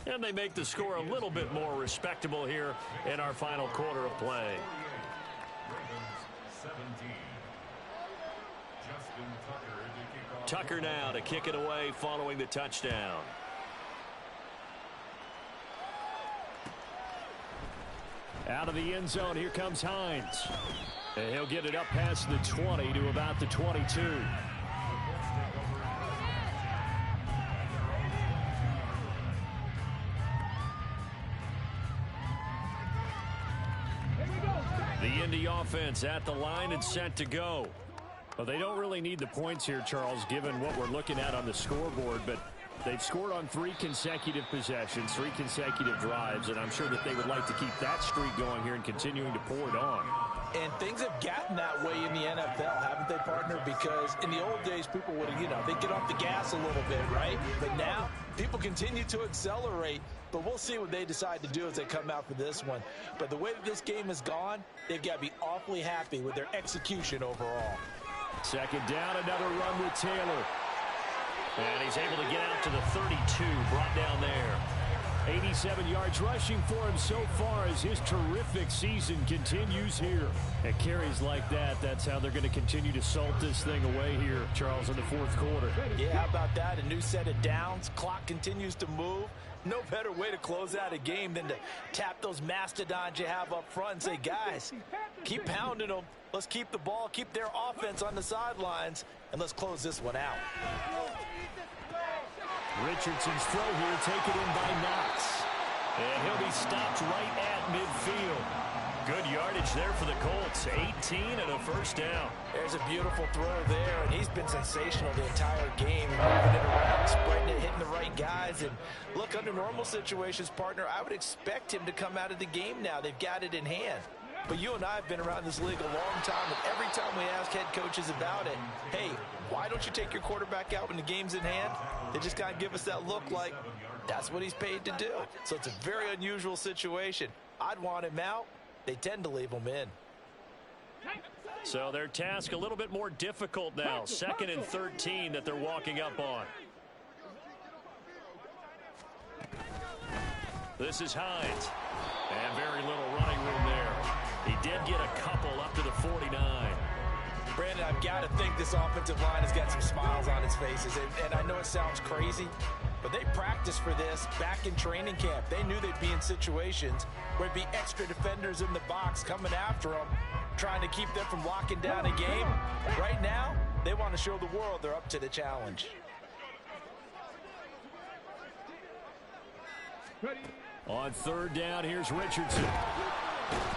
And they make the score a little bit more respectable here in our final quarter of play. Tucker now to kick it away following the touchdown. Out of the end zone, here comes Hines. And he'll get it up past the 20 to about the 22. The Indy offense at the line and set to go. Well, they don't really need the points here, Charles, given what we're looking at on the scoreboard, but they've scored on 3 consecutive possessions, 3 consecutive drives, and I'm sure that they would like to keep that streak going here and continuing to pour it on. And things have gotten that way in the NFL, haven't they, partner? Because in the old days, people would, they'd get off the gas a little bit, right? But now, people continue to accelerate, but we'll see what they decide to do as they come out for this one. But the way that this game has gone, they've got to be awfully happy with their execution overall. 2nd down, another run with Taylor. And he's able to get out to the 32, brought down there. 87 yards rushing for him so far as his terrific season continues here. At carries like that, that's how they're going to continue to salt this thing away here, Charles, in the 4th quarter. Yeah, how about that? A new set of downs. Clock continues to move. No better way to close out a game than to tap those mastodons you have up front and say, guys, keep pounding them. Let's keep the ball, keep their offense on the sidelines, and let's close this one out. Richardson's throw here taken in by Knox. And he'll be stopped right at midfield. Good yardage there for the Colts. 18 and a first down. There's a beautiful throw there, and he's been sensational the entire game, moving it around, spreading it, hitting the right guys. And look, under normal situations, partner, I would expect him to come out of the game now. They've got it in hand. But you and I have been around this league a long time, and every time we ask head coaches about it, hey, why don't you take your quarterback out when the game's in hand? They just kind of give us that look like that's what he's paid to do. So it's a very unusual situation. I'd want him out. They tend to leave him in. So their task a little bit more difficult now. 2nd and 13 that they're walking up on. This is Hines. And very little running room there. He did get a couple up to the 49. Brandon, I've got to think this offensive line has got some smiles on its faces. And I know it sounds crazy, but they practiced for this back in training camp. They knew they'd be in situations where it'd be extra defenders in the box coming after them, trying to keep them from locking down a game. Right now, they want to show the world they're up to the challenge. On 3rd down, here's Richardson.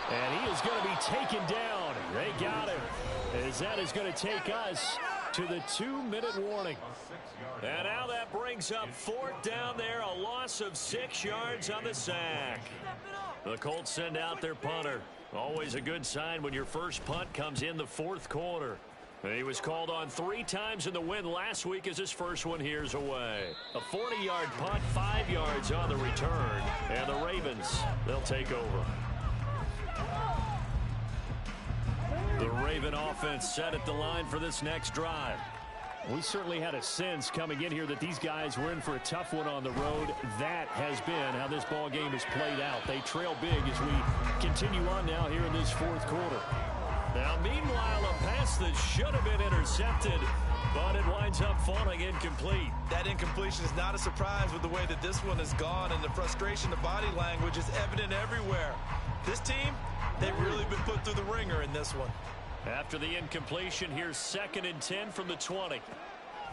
And he is going to be taken down. They got him. As that is going to take us to the 2-minute warning. And now that brings up 4th down there. A loss of 6 yards on the sack. The Colts send out their punter. Always a good sign when your first punt comes in the 4th quarter. He was called on 3 times in the win last week as his first one here's away. A 40-yard punt, 5 yards on the return. And the Ravens, they'll take over. The Raven offense set at the line for this next drive. We certainly had a sense coming in here that these guys were in for a tough one on the road. That has been how this ball game has played out. They trail big as we continue on now here in this 4th quarter. Now, meanwhile, a pass that should have been intercepted, but it winds up falling incomplete. That incompletion is not a surprise with the way that this one has gone, and the frustration, the body language is evident everywhere. This team, they've really been put through the ringer in this one. After the incompletion, here's 2nd and 10 from the 20.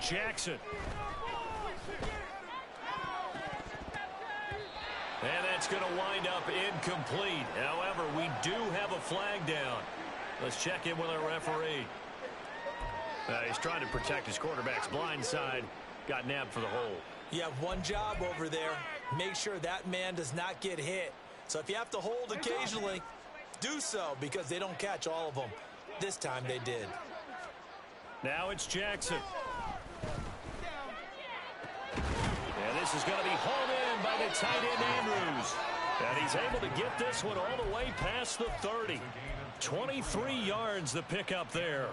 Jackson. And that's going to wind up incomplete. However, we do have a flag down. Let's check in with our referee. He's trying to protect his quarterback's blind side. Got nabbed for the hole. You have one job over there. Make sure that man does not get hit. So if you have to hold occasionally, do so, because they don't catch all of them. This time they did. Now it's Jackson. And this is going to be hauled in by the tight end Andrews. And he's able to get this one all the way past the 30. 23 yards the pickup there.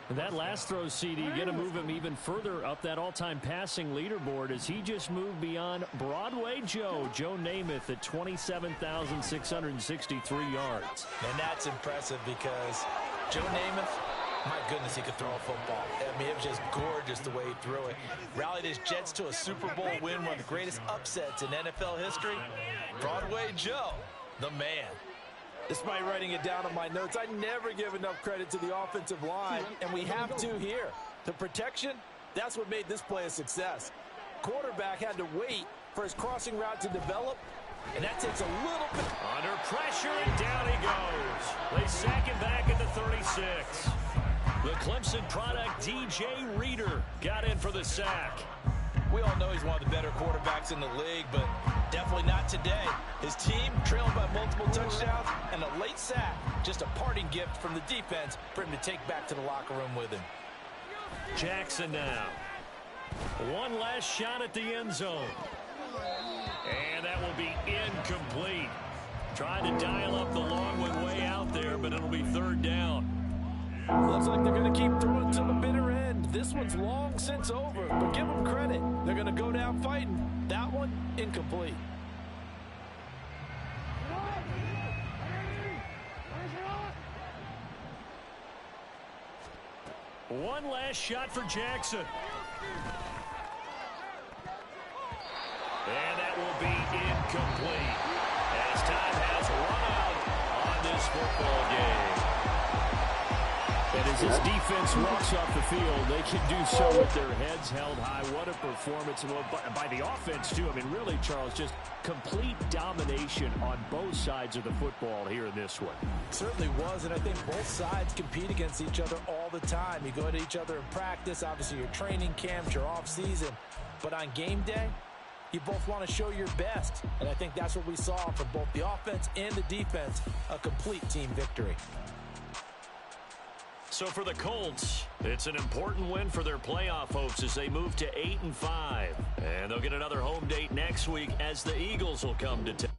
And that last throw, CD, going to move him even further up that all-time passing leaderboard as he just moved beyond Broadway Joe Namath at 27,663 yards. And that's impressive because Joe Namath, my goodness, he could throw a football. I mean, it was just gorgeous the way he threw it. Rallied his Jets to a Super Bowl win, one of the greatest upsets in NFL history. Broadway Joe, the man. Despite writing it down on my notes, I never give enough credit to the offensive line, and we have to here. The protection, that's what made this play a success. Quarterback had to wait for his crossing route to develop, and that takes a little bit. Under pressure, and down he goes. They sack him back at the 36. The Clemson product, DJ Reader, got in for the sack. We all know he's one of the better quarterbacks in the league, but definitely not today. His team trailed by multiple touchdowns, and a late sack, just a parting gift from the defense for him to take back to the locker room with him. Jackson now. One last shot at the end zone. And that will be incomplete. Trying to dial up the long one way out there, but it'll be 3rd down. Looks like they're going to keep throwing to the bitter end. This one's long since over, but give them credit. They're going to go down fighting. That one, incomplete. One last shot for Jackson. And that will be incomplete. As time has run out on this football game. And as this defense walks off the field, they can do so with their heads held high. What a performance by the offense, too. I mean, really, Charles, just complete domination on both sides of the football here in this one. Certainly was, and I think both sides compete against each other all the time. You go at each other in practice, obviously your training camps, your off-season. But on game day, you both want to show your best. And I think that's what we saw from both the offense and the defense, a complete team victory. So for the Colts, it's an important win for their playoff hopes as they move to 8-5. And they'll get another home date next week as the Eagles will come to town.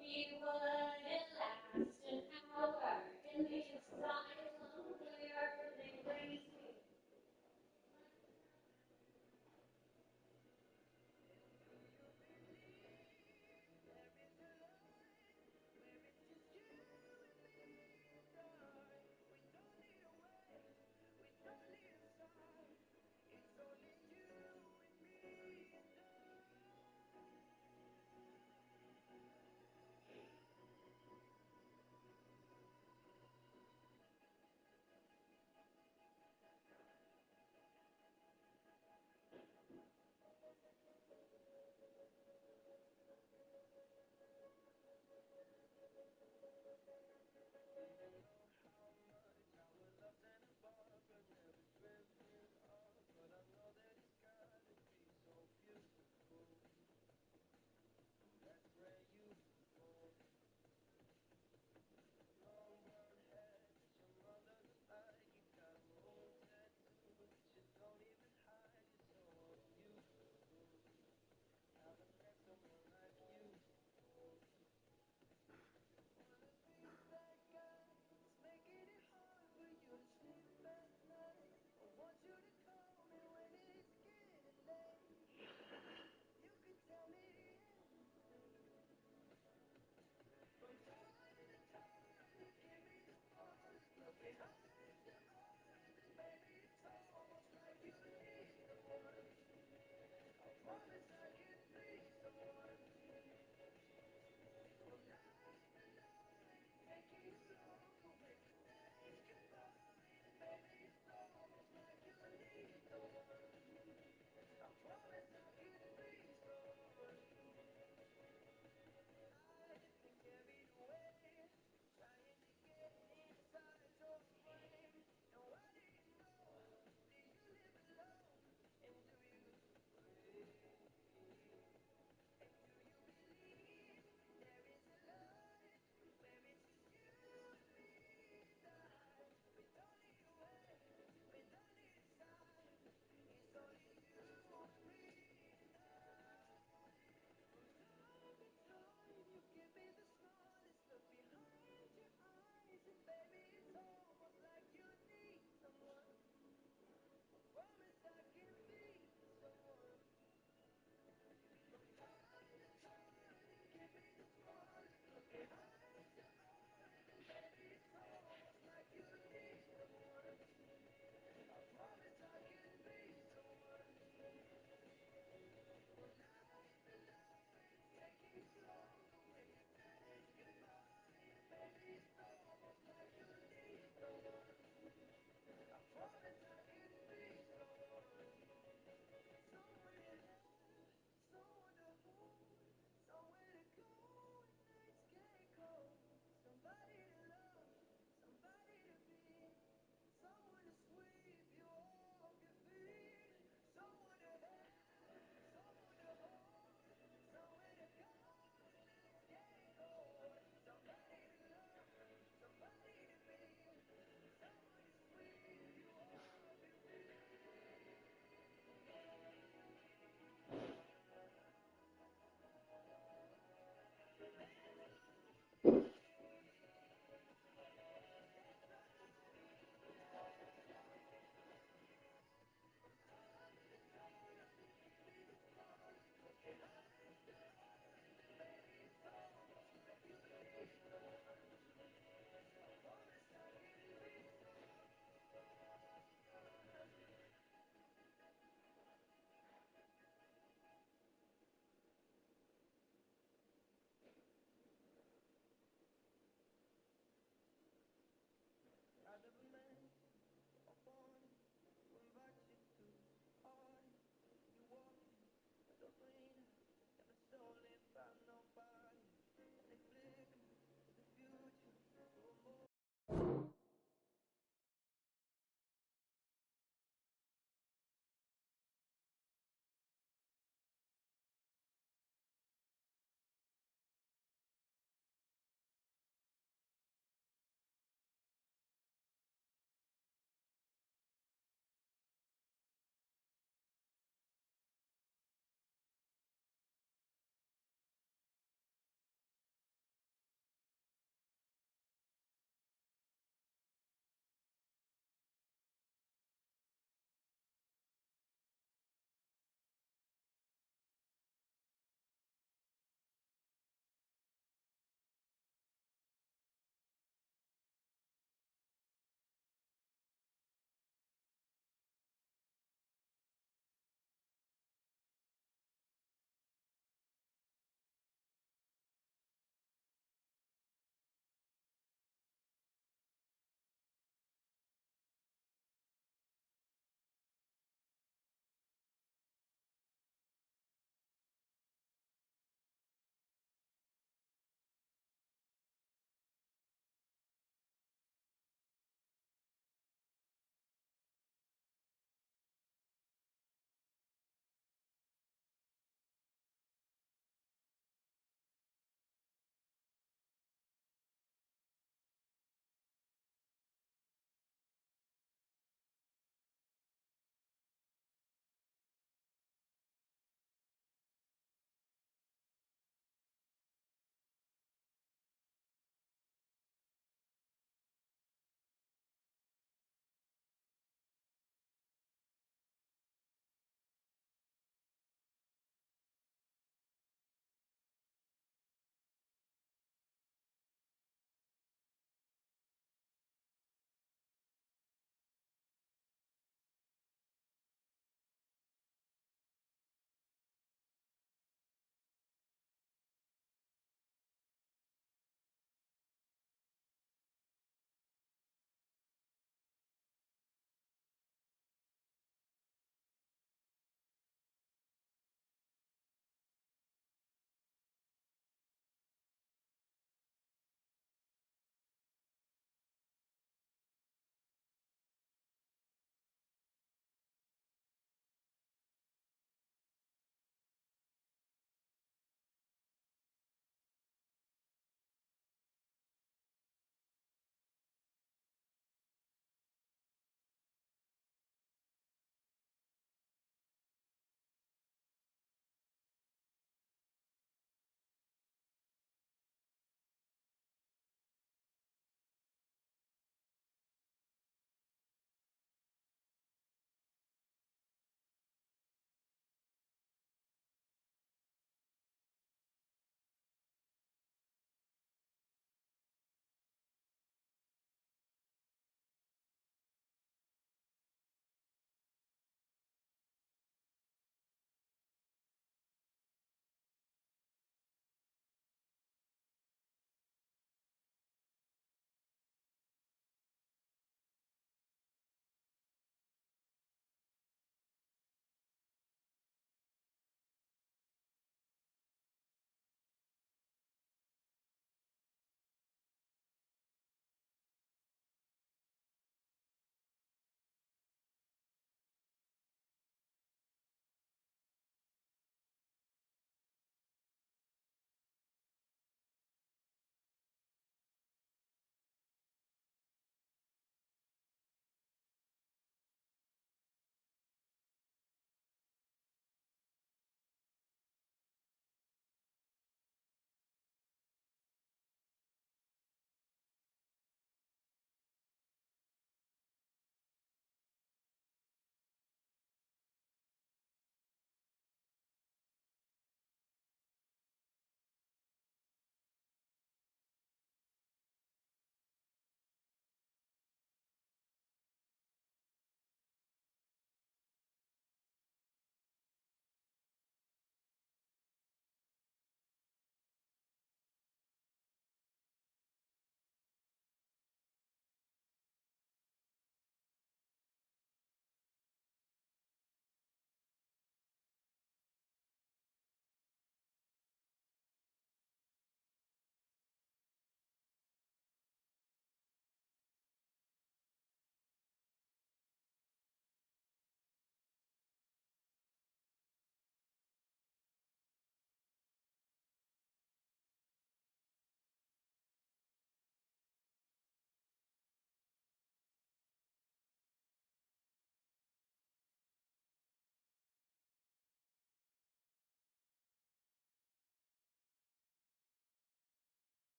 He wouldn't last an hour till he saw it look clearer than crazy.